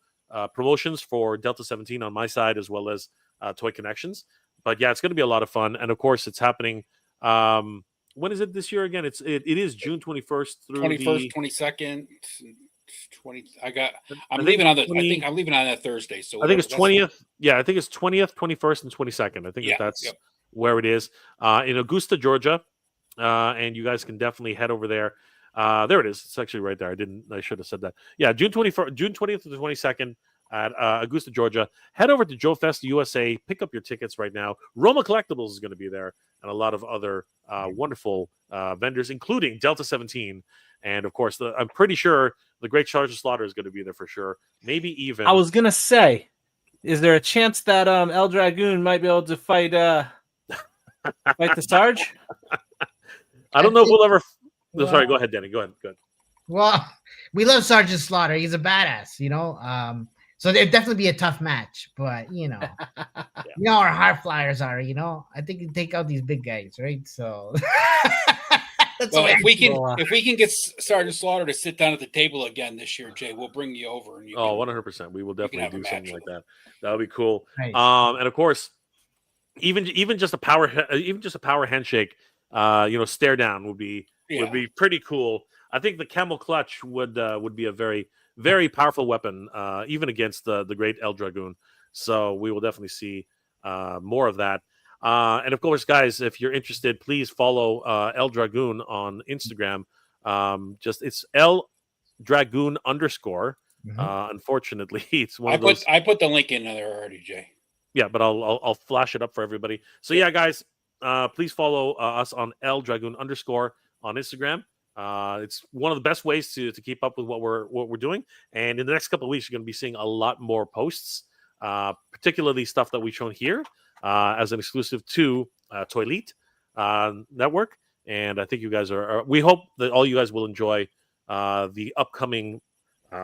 promotions for Delta 17 on my side as well as Toy Connections. But yeah, it's going to be a lot of fun, and of course, it's happening. When is it this year again? It is June 21st through 21st, 22nd. 20. I'm leaving on that Thursday. So I think it's 20th. Yeah, I think it's 20th, 21st, and 22nd. I think that's where it is in Augusta, Georgia. And you guys can definitely head over there. There it is. It's actually right there. I should have said that. Yeah, June 20th to the 22nd at Augusta, Georgia. Head over to Joe Fest USA. Pick up your tickets right now. Roma Collectibles is going to be there, and a lot of other wonderful vendors, including Delta 17. And of course, I'm pretty sure the Great Charge of Slaughter is going to be there for sure. Maybe even. I was gonna say, is there a chance that El Dragoon might be able to fight the Sarge? I don't know if we'll ever. Well, Sorry, go ahead, Danny. Go ahead. well, we love Sergeant Slaughter. He's a badass, so there'd definitely be a tough match, but you know how our high flyers are. I think you take out these big guys, right? So that's Well, what if we can get Sergeant Slaughter to sit down at the table again this year, Jay, we'll bring you over and you. 100%. We will definitely do something like that. That would be cool. Nice. And of course, even just a power handshake, stare down would be pretty cool. I think the camel clutch would be a very, very powerful weapon, even against the great El Dragoon. So we will definitely see more of that. And of course, guys, if you're interested, please follow El Dragoon on Instagram. It's El Dragoon _. Unfortunately, it's one of those. I put the link in there already, Jay. Yeah, but I'll flash it up for everybody. So yeah, guys, please follow us on El Dragoon _ on Instagram. It's one of the best ways to keep up with what we're doing. And in the next couple of weeks, you're going to be seeing a lot more posts, particularly stuff that we've shown here as an exclusive to ToyLeet network. And I think you guys we hope that all you guys will enjoy the upcoming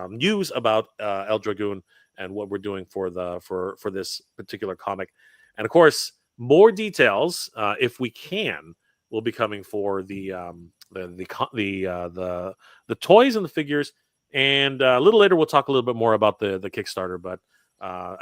news about El Dragoon and what we're doing for this particular comic. And of course, more details, if we can, will be coming for the toys and the figures. And a little later, we'll talk a little bit more about the Kickstarter. But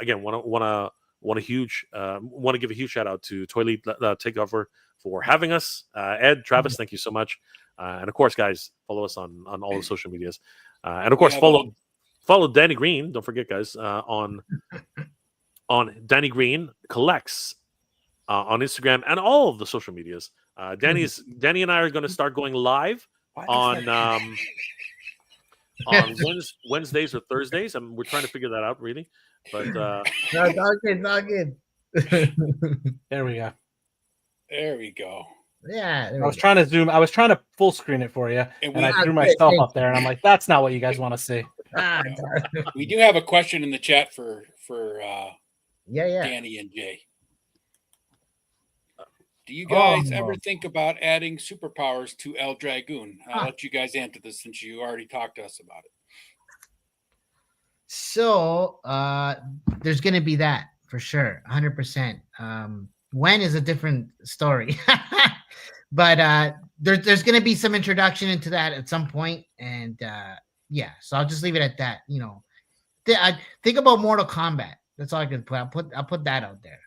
again, want to give a huge shout out to ToyLeet Takeover for having us. Ed, Travis, thank you so much. And of course, guys, follow us on all the social medias. And of course, follow Danny Green. Don't forget, guys, on Danny Green Collects on Instagram and all of the social medias. Danny and I are going to start going live on Wednesdays or Thursdays, and we're trying to figure that out, really. But no, it's all good. There we go. There we go. Yeah. I was trying to zoom. I was trying to full screen it for you, and I threw myself up there, and I'm like, "That's not what you guys want to see." We do have a question in the chat for Danny and Jay. Do you guys ever think about adding superpowers to El Dragoon? I'll let you guys answer this since you already talked to us about it. So there's going to be that for sure, 100%. When is a different story, but there's going to be some introduction into that at some point, and so I'll just leave it at that. I think about Mortal Kombat. That's all I can put. I'll put that out there.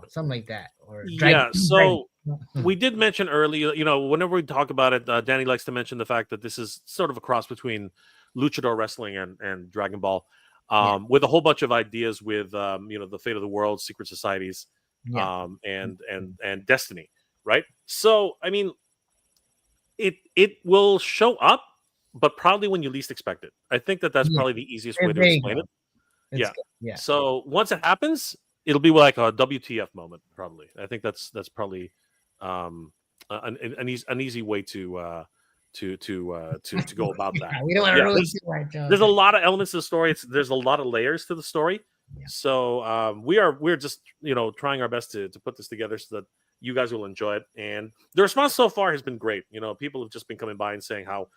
Something like that. Or so we did mention earlier, whenever we talk about it, Danny likes to mention the fact that this is sort of a cross between luchador wrestling and Dragon Ball, with a whole bunch of ideas with the fate of the world, secret societies, and destiny, right? So I mean, it will show up, but probably when you least expect it. I think that's probably the easiest way to explain it. Yeah. So once it happens, it'll be like a WTF moment, probably. I think that's probably an easy way to go about that. We don't want to really do right, Joe. There's a lot of elements to the story. There's a lot of layers to the story. Yeah. So we're just trying our best to put this together so that you guys will enjoy it. And the response so far has been great. People have just been coming by and saying how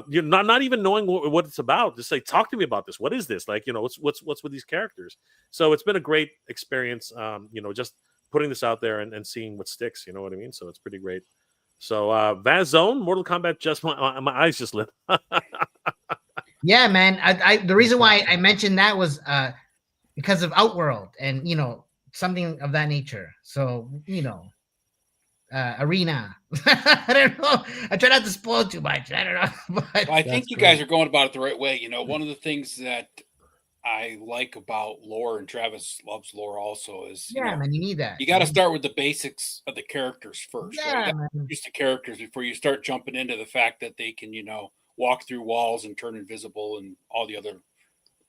you're not even knowing what it's about. Just say, talk to me about this. What is this? Like, what's with these characters? So it's been a great experience. Just putting this out there and seeing what sticks. You know what I mean? So it's pretty great. So Vaz Zone, Mortal Kombat, just my eyes just lit. Yeah, man. I the reason why I mentioned that was because of Outworld and something of that nature. So Arena. I don't know. I try not to spoil too much. I don't know. But I think you guys are going about it the right way. One of the things that I like about lore, and Travis loves lore also, is man, you need that. You got to start with the basics of the characters first. Yeah, right? Use the characters before you start jumping into the fact that they can, walk through walls and turn invisible and all the other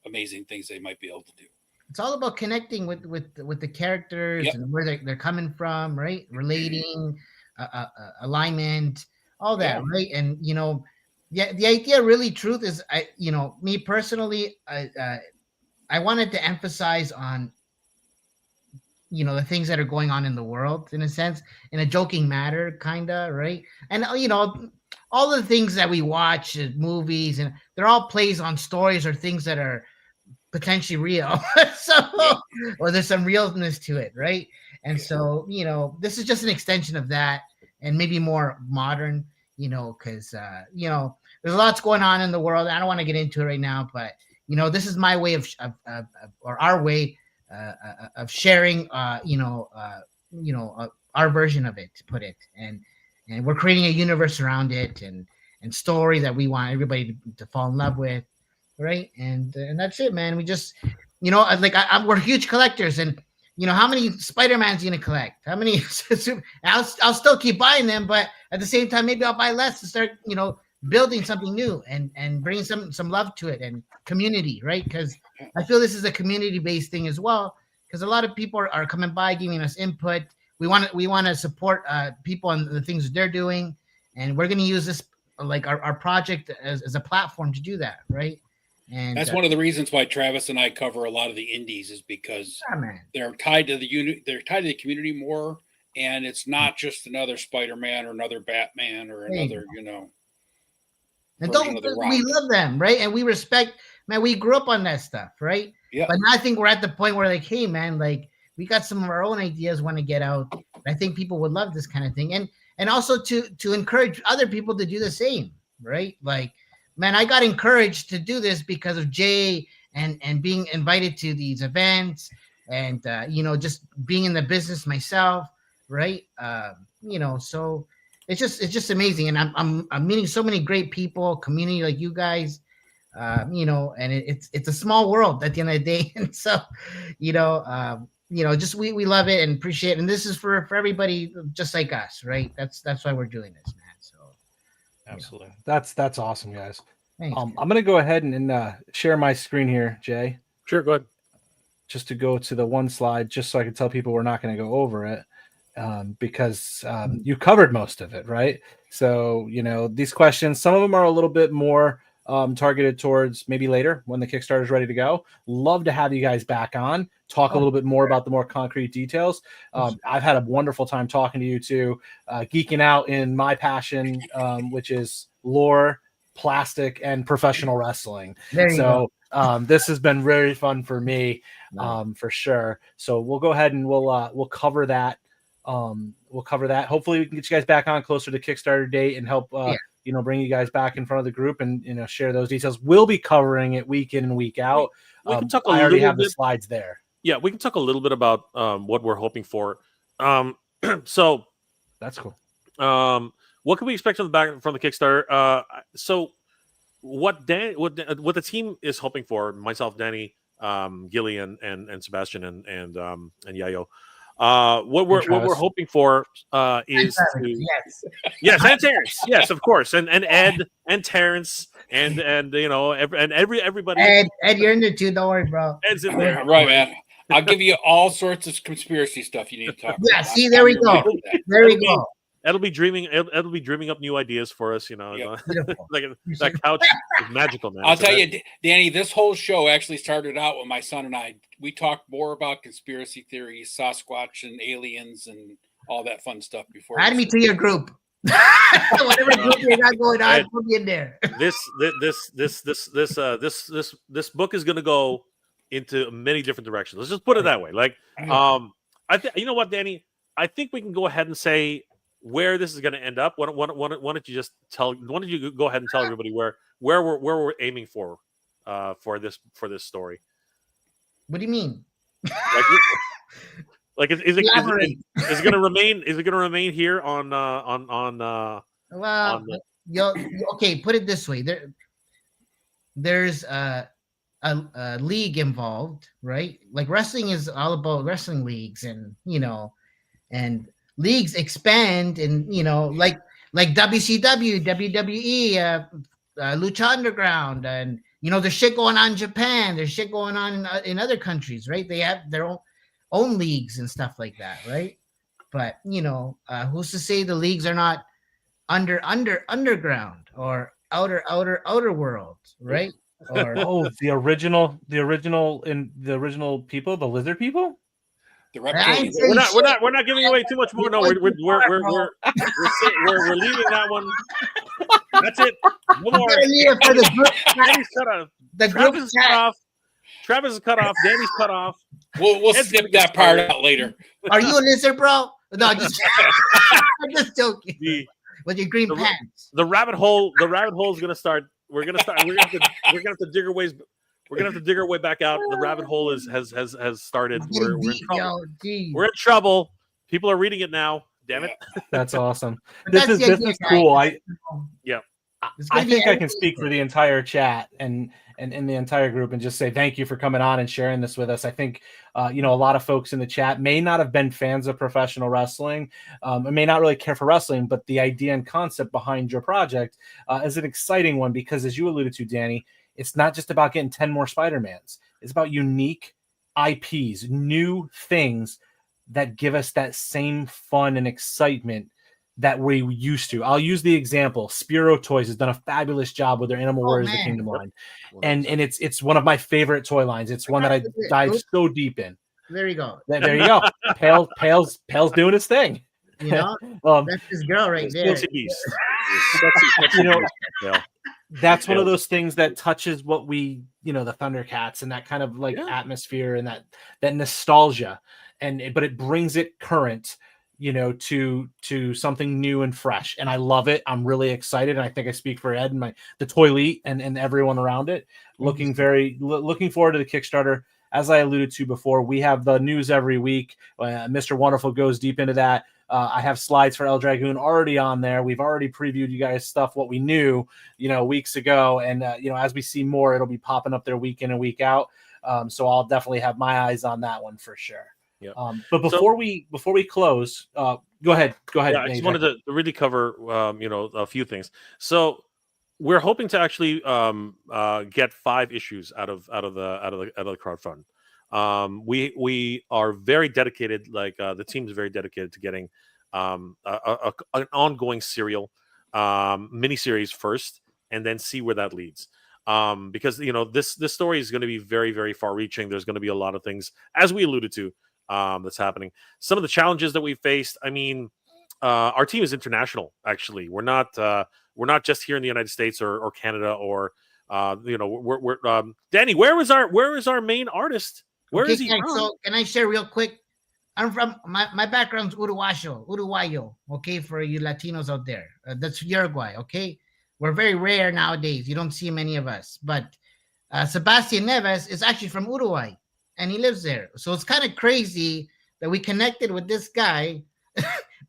amazing things they might be able to do. It's all about connecting with the characters and where they're coming from, right? Relating, alignment, all that, right? And the idea, really, truth is, me personally, I wanted to emphasize on the things that are going on in the world, in a sense, in a joking manner, kind of, right? And all the things that we watch, movies, and they're all plays on stories or things that are potentially real. So, or there's some realness to it, right? And so, this is just an extension of that, and maybe more modern, because there's lots going on in the world. I don't want to get into it right now, but this is my way of or our way of sharing, our version of it, to put it, and we're creating a universe around it, and story that we want everybody to fall in love with, right? And that's it, man. We just, we're huge collectors, and how many Spider-Mans you gonna collect? How many? I'll still keep buying them, but at the same time, maybe I'll buy less to start, building something new and bringing some love to it and community, right? Because I feel this is a community-based thing as well. Because a lot of people are coming by, giving us input. We want to support people and the things that they're doing, and we're going to use this, like our project, as a platform to do that, right? And that's one of the reasons why Travis and I cover a lot of the indies, is because they're tied to they're tied to the community more, and it's not just another Spider-Man or another Batman or another, And we love them, right? And we respect, man. We grew up on that stuff, right? Yeah. But now I think we're at the point where, like, hey, man, like, we got some of our own ideas, want to get out. I think people would love this kind of thing, and also to encourage other people to do the same, right? Like, man, I got encouraged to do this because of Jay and being invited to these events, and just being in the business myself, right? So it's just amazing, and I'm meeting so many great people, community like you guys, and it's a small world at the end of the day, and so just we love it and appreciate it, and this is for everybody just like us, right? That's why we're doing this, man. So absolutely, that's awesome, guys. Thanks, I'm gonna go ahead and share my screen here, Jay. Sure, go ahead. Just to go to the one slide, just so I can tell people we're not going to go over it. Because you covered most of it, right? So, these questions, some of them are a little bit more targeted towards maybe later when the Kickstarter is ready to go. Love to have you guys back on, talk a little bit more about the more concrete details. I've had a wonderful time talking to you two, geeking out in my passion, which is lore, plastic, and professional wrestling. So this has been very fun for me, for sure. So we'll go ahead and we'll cover that. Hopefully we can get you guys back on closer to Kickstarter date and help bring you guys back in front of the group and share those details. We'll be covering it week in and week out. We can talk I already have the slides there. Yeah, we can talk a little bit about what we're hoping for. So that's cool. What can we expect from the Kickstarter? So what the team is hoping for, myself, Danny, Gilly, and Sebastian, and Yayo. What we're hoping for is yes, and Terrence, yes, of course, and Ed and Terrence and everybody. Ed, you're in there too. Don't worry, bro. Ed's in there, right, man. I'll give you all sorts of conspiracy stuff you need to talk about. Yeah, see, there we go. There we go. It'll be dreaming up new ideas for us, Like that couch is magical, man. I'll tell you, Danny, this whole show actually started out with my son and I. We talked more about conspiracy theories, Sasquatch, and aliens, and all that fun stuff before. Add me to your group. Whatever group you got going on, put me in there. This book is going to go into many different directions. Let's just put it that way. You know what, Danny? I think we can go ahead and say where this is going to end up. Why don't you just tell? Why don't you go ahead and tell everybody where we're aiming for this story? What do you mean? Is it going to remain? Is it going to remain here on? Okay. Put it this way. There's a league involved, right? Like, wrestling is all about wrestling leagues, and and leagues expand, and like WCW, WWE, Lucha Underground, and there's shit going on in Japan. There's shit going on in other countries, right? They have their own leagues and stuff like that, right? But who's to say the leagues are not underground or outer world, right? Or the original people, the lizard people. The I ain't reptilian. saying shit. We're not giving away too much more. No, we're leaving that one. That's it. No more. Better leave it for the group chat. Danny's cut off. The Travis group is cut chat. off. Travis is cut off. Danny's cut off. We'll Ed's snip gonna get that part started. out later. Are you a lizard, bro? No, just I'm just joking. The With your green the- pants. the rabbit hole is gonna start. We're gonna have to dig our ways. We're gonna have to dig our way back out. The rabbit hole has started. It's getting We're in deep, trouble. yo, geez. We're in trouble. People are reading it now. Damn it. That's awesome. But This that's is the this idea, is cool. guys. Yeah. It's I gonna be think I can everything. speak for the entire chat and the entire group and just say thank you for coming on and sharing this with us. I think a lot of folks in the chat may not have been fans of professional wrestling, and may not really care for wrestling, but the idea and concept behind your project is an exciting one because, as you alluded to, Danny, it's not just about getting 10 more Spider-Mans. It's about unique IPs, new things that give us that same fun and excitement that we used to. I'll use the example. Spiro Toys has done a fabulous job with their Animal Warriors: The man. Kingdom line, and it's one of my favorite toy lines. It's one that I dive so deep in. There you go. There you go. Pale's doing his thing. You know, Um, that's this girl right there. Guilty beast. you know, Yeah. that's one of those things that touches what we, the Thundercats and that kind of like atmosphere and that nostalgia, but it brings it current, to something new and fresh. And I love it. I'm really excited. And I think I speak for Ed and the ToyLeet and everyone around it. Looking forward to the Kickstarter. As I alluded to before, we have the news every week. Mr. Wonderful goes deep into that. I have slides for El Dragoon already on there. We've already previewed you guys stuff, what we knew, weeks ago. And, as we see more, it'll be popping up there week in and week out. So I'll definitely have my eyes on that one for sure. Yeah. But before we close, go ahead. Yeah, I just wanted to really cover, a few things. So we're hoping to actually get 5 issues out of the crowdfund. We are very dedicated. Like the team is very dedicated to getting an ongoing serial miniseries first, and then see where that leads. Because this story is going to be very, very far-reaching. There's going to be a lot of things, as we alluded to, that's happening. Some of the challenges that we faced. I mean, our team is international. Actually, we're not just here in the United States or Canada or we're Danny. Where is our main artist? Where is he from? So can I share real quick? I'm from my background's Uruguayo. Okay, for you Latinos out there, that's Uruguay. Okay, we're very rare nowadays. You don't see many of us, but Sebastian Neves is actually from Uruguay, and he lives there. So it's kind of crazy that we connected with this guy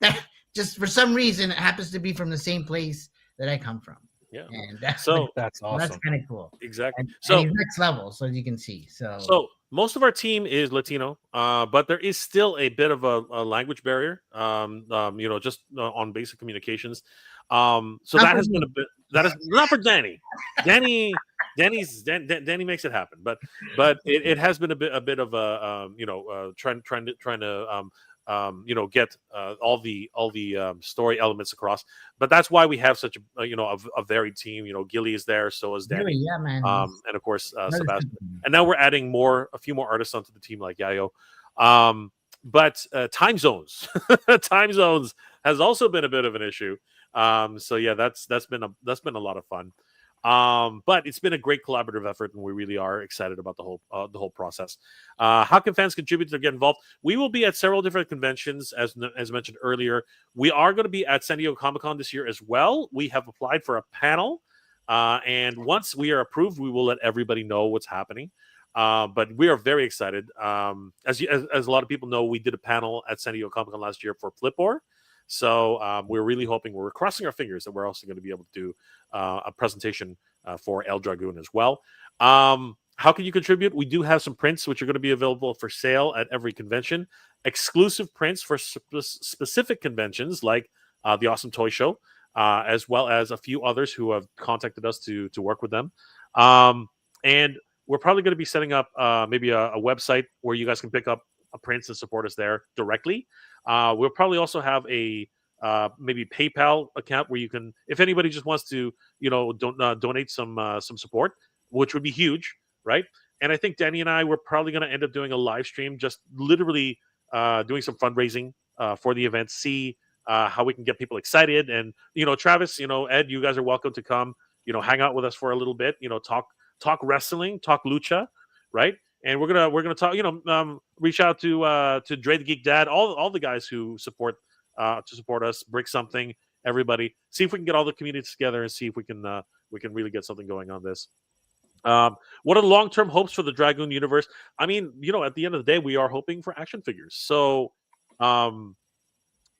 that just for some reason it happens to be from the same place that I come from. Yeah, and that's awesome. That's kind of cool. Exactly. And he's next level, so as you can see. So most of our team is Latino, but there is still a bit of a language barrier. Just on basic communications. So that has been a bit. That is not for Danny. Danny makes it happen, but it has been a bit of a trying to get all the story elements across. But that's why we have such a varied team. Gilly is there, so is Danny. Yeah, man. And of course Sebastian. And now we're adding a few more artists onto the team like Yayo. But time zones has also been a bit of an issue. So yeah, that's been a lot of fun. But it's been a great collaborative effort, and we really are excited about the whole process. How can fans contribute to get involved? We will be at several different conventions, as mentioned earlier. We are going to be at San Diego Comic-Con this year as well. We have applied for a panel, and once we are approved, we will let everybody know what's happening. But we are very excited. As a lot of people know, we did a panel at San Diego Comic-Con last year for Flipboard. So we're really hoping, we're crossing our fingers that we're also going to be able to do a presentation for El Dragoon as well. How can you contribute? We do have some prints which are going to be available for sale at every convention. Exclusive prints for specific conventions like the Awesome Toy Show, as well as a few others who have contacted us to work with them. And we're probably going to be setting up maybe a website where you guys can pick up prints and support us there directly. We'll probably also have a maybe PayPal account where you can, if anybody just wants to, donate some support, which would be huge, right? And I think Danny and I, we're probably going to end up doing a live stream, just literally doing some fundraising for the event. See how we can get people excited. And Travis, Ed, you guys are welcome to come. Hang out with us for a little bit. Talk wrestling, talk lucha, right? And we're gonna talk. Reach out to Dre the Geek Dad, all the guys who support us. Brick something, everybody. See if we can get all the communities together and see if we can really get something going on this. What are the long-term hopes for the Dragoon universe? I mean, at the end of the day, we are hoping for action figures. So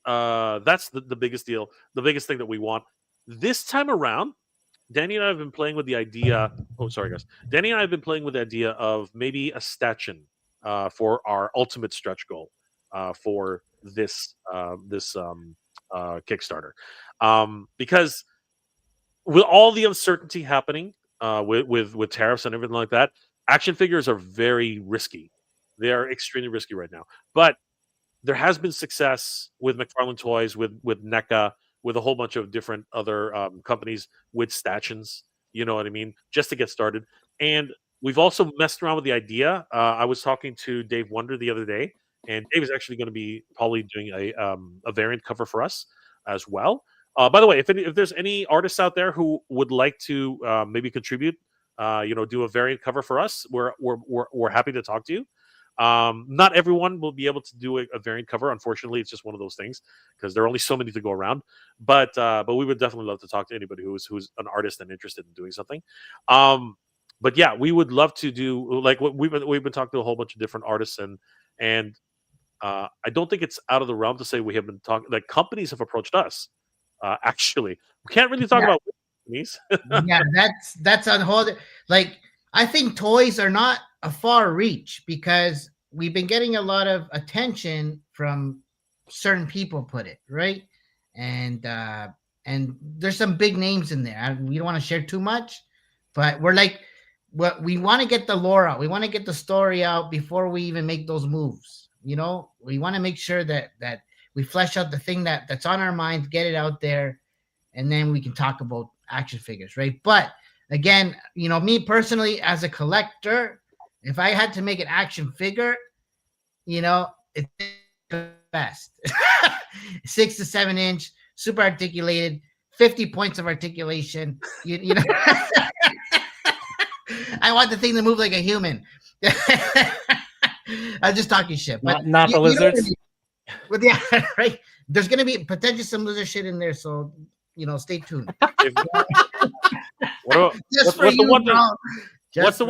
that's the biggest deal, the biggest thing that we want. This time around, Danny and I have been playing with the idea. Oh, sorry, guys. Danny and I have been playing with the idea of maybe a statue for our ultimate stretch goal for this Kickstarter, because with all the uncertainty happening with tariffs and everything like that, action figures are very risky. They are extremely risky right now. But there has been success with McFarlane Toys, with NECA, with a whole bunch of different other companies with stanchions, you know what I mean, just to get started. And we've also messed around with the idea. I was talking to Dave Wonder the other day, and Dave is actually going to be probably doing a variant cover for us as well. By the way, if there's any artists out there who would like to maybe contribute, do a variant cover for us, we're happy to talk to you. Not everyone will be able to do a variant cover. Unfortunately, it's just one of those things because there are only so many to go around. But we would definitely love to talk to anybody who's an artist and interested in doing something. But yeah, we would love to do like what we've been talking to a whole bunch of different artists and I don't think it's out of the realm to say we have been talking. Like companies have approached us. Actually, we can't really talk about companies. Yeah, that's on hold. Like I think toys are not a far reach because we've been getting a lot of attention from certain people, put it right, and there's some big names in there. We don't want to share too much, but we're like, what we want to get the lore out. We want to get the story out before we even make those moves. We want to make sure that we flesh out the thing that's on our minds, get it out there, and then we can talk about action figures, right? But again, me personally as a collector, if I had to make an action figure, it's the best. 6 to 7 inch, super articulated, 50 points of articulation. I want the thing to move like a human. I'm just talking shit. But not the lizards. But yeah, right. There's gonna be potentially some lizard shit in there, so stay tuned. What's the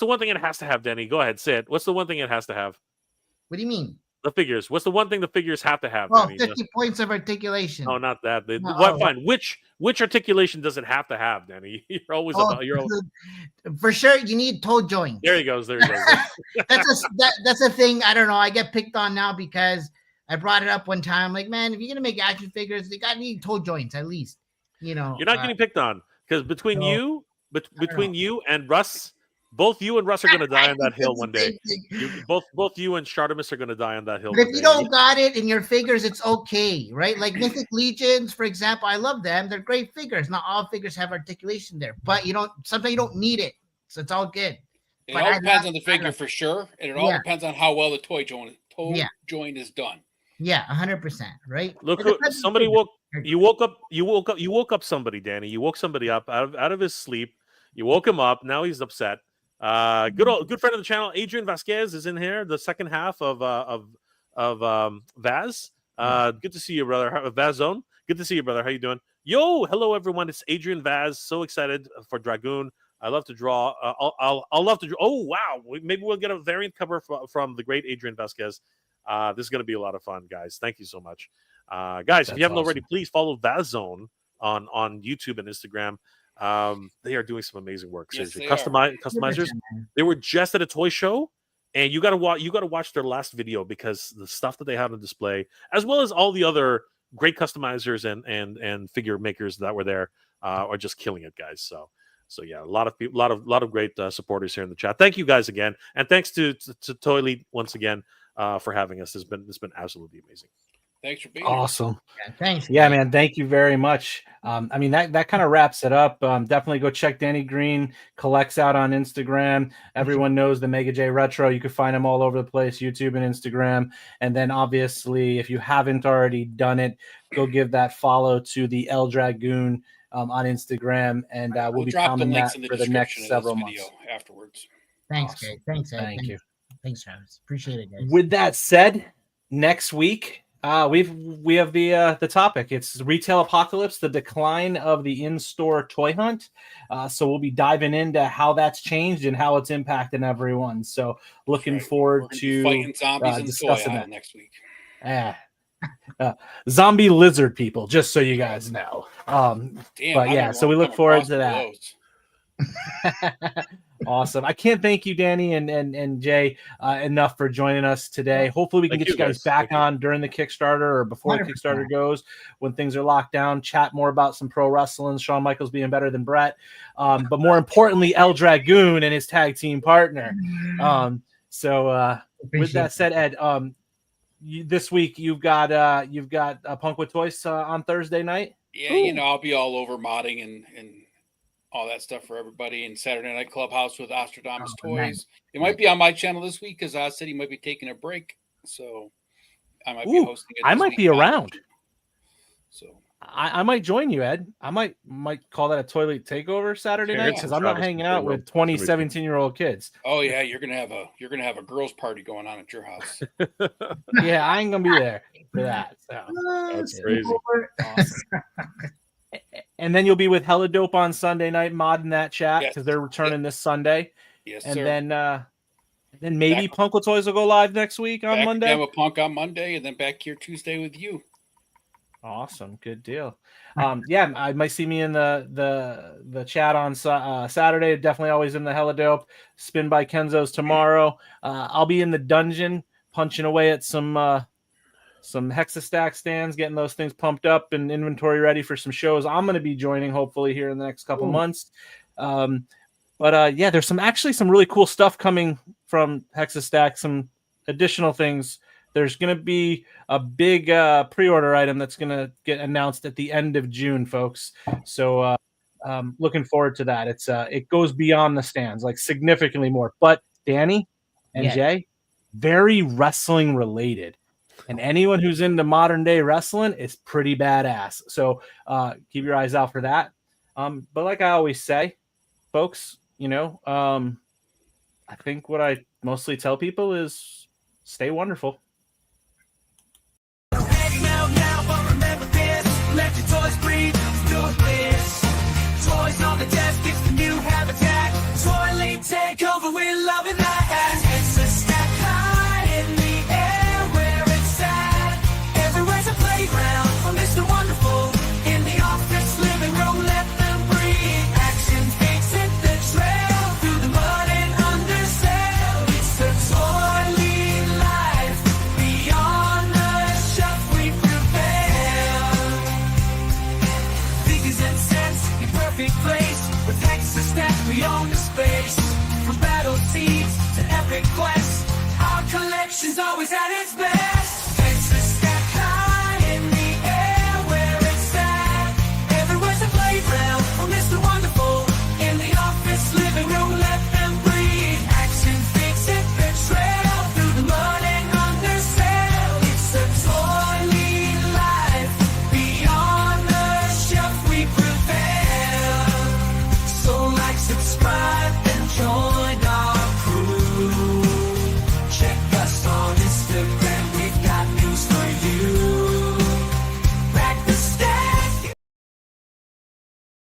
one thing it has to have, Danny? Go ahead, say it. What's the one thing it has to have? What do you mean? The figures. What's the one thing the figures have to have? Oh, 50 points of articulation. Oh, not that. Fine. Which articulation does it have to have, Danny? You're always for sure. You need toe joints. There he goes. That's a thing. I don't know. I get picked on now because I brought it up one time. Like, man, if you're gonna make action figures, they gotta need toe joints at least. You're not getting picked on because between you and Russ. Both you and Russ are going to die on that hill one day. Both you and Shartimus are going to die on that hill. But if you don't got it in your figures, it's okay, right? Like Mythic Legions, for example, I love them. They're great figures. Not all figures have articulation there, but sometimes you don't need it, so it's all good. It all depends on the figure for sure, and it all depends on how well the toe joint is done. Yeah, 100%, right? Look, somebody you woke up somebody, Danny. You woke somebody up out of his sleep. You woke him up. Now he's upset. Good friend of the channel, Adrian Vasquez is in here. The second half of Vaz. Good to see you, brother. Vaz Zone. Good to see you, brother. How you doing? Yo, hello everyone. It's Adrian Vaz. So excited for Dragoon. I love to draw. I'll love to draw. Oh wow, maybe we'll get a variant cover from the great Adrian Vasquez. This is going to be a lot of fun, guys. Thank you so much, guys. If you haven't already, please follow Vaz Zone on YouTube and Instagram. They are doing some amazing work. Seriously, yes, customizers. They were just at a toy show, and you gotta watch their last video because the stuff that they had on display, as well as all the other great customizers and figure makers that were there, are just killing it, guys. So yeah, a lot of people, a lot of great supporters here in the chat. Thank you guys again, and thanks to ToyLeet once again for having us. It's been absolutely amazing. Thanks for being Awesome. Yeah, thanks. Yeah, man. Thank you very much. I mean, that kind of wraps it up. Definitely go check Danny Green Collects out on Instagram. Everyone knows the MegaJayRetro. You can find him all over the place, YouTube and Instagram. And then obviously, if you haven't already done it, go give that follow to the El Dragoon on Instagram. And we'll be drop the pounding links that in the for the next description of several this months. video afterwards. Thanks, Awesome. guys. Thanks, Ed. Thank you. Thanks, Travis. Appreciate it, guys. With that said, next week we have the topic. It's Retail Apocalypse: The Decline of the In-Store Toy Hunt. So we'll be diving into how that's changed and how it's impacting everyone. So looking forward to fighting zombies in the toy discussing aisle that next week. Zombie lizard people, just so you guys know. Damn, but yeah, so we look forward to that. Those. Awesome. I can't thank you, Danny and Jay, enough for joining us today. Hopefully we can get you guys back on during the Kickstarter or before the Kickstarter goes, when things are locked down, chat more about some pro wrestling, Shawn Michaels being better than Brett. But more importantly, El Dragoon and his tag team partner. With that said, Ed, this week you've got Punk with Toys on Thursday night. Yeah, you know, I'll be all over modding and all that stuff for everybody. And Saturday Night Clubhouse with Ostradamus Toys. Nice. It might be on my channel this week because Oz said he might be taking a break. So I might be hosting it. I might be around. So I might join you, Ed. I might call that a ToyLeet takeover Saturday night because I'm not hanging out with 20, 17-year-old kids. Oh yeah, you're gonna have a girls' party going on at your house. Yeah, I ain't gonna be there for that. So. That's crazy. Awesome. And then you'll be with Hella Dope on Sunday night, modding that chat because they're returning this Sunday. Yes, and sir. then maybe Punk with Toys will go live next week on Monday. Have a Punk on Monday, and then back here Tuesday with you. Awesome, good deal. Yeah, I might see me in the chat on Saturday. Definitely always in the Hella Dope. Spin by Kenzo's tomorrow. I'll be in the dungeon punching away at some Hexastack stands, getting those things pumped up and inventory ready for some shows I'm going to be joining hopefully here in the next couple months. Yeah, there's some really cool stuff coming from Hexastack, some additional things. There's going to be a big pre-order item that's going to get announced at the end of June, folks. So looking forward to that. It goes beyond the stands, like significantly more. But Danny and Jay, very wrestling related. And anyone who's into modern day wrestling is pretty badass. So keep your eyes out for that. But like I always say, folks, I think what I mostly tell people is stay wonderful. But remember this, let your toys breathe, do this. Toys on the desk, it's the new habitat. ToyLeet Takeover, we're loving that. It's a stack high in the air where it's at. Everywhere's a playground for Mr. Wonderful. In the office, living room, let them breathe. Action takes hit the trail through the mud and undersale. It's the ToyLeet life beyond the shelf we prepare. Figures and cents in perfect place with Hexastack we own the space. From battle seeds to epic quests, our collection's always at its best.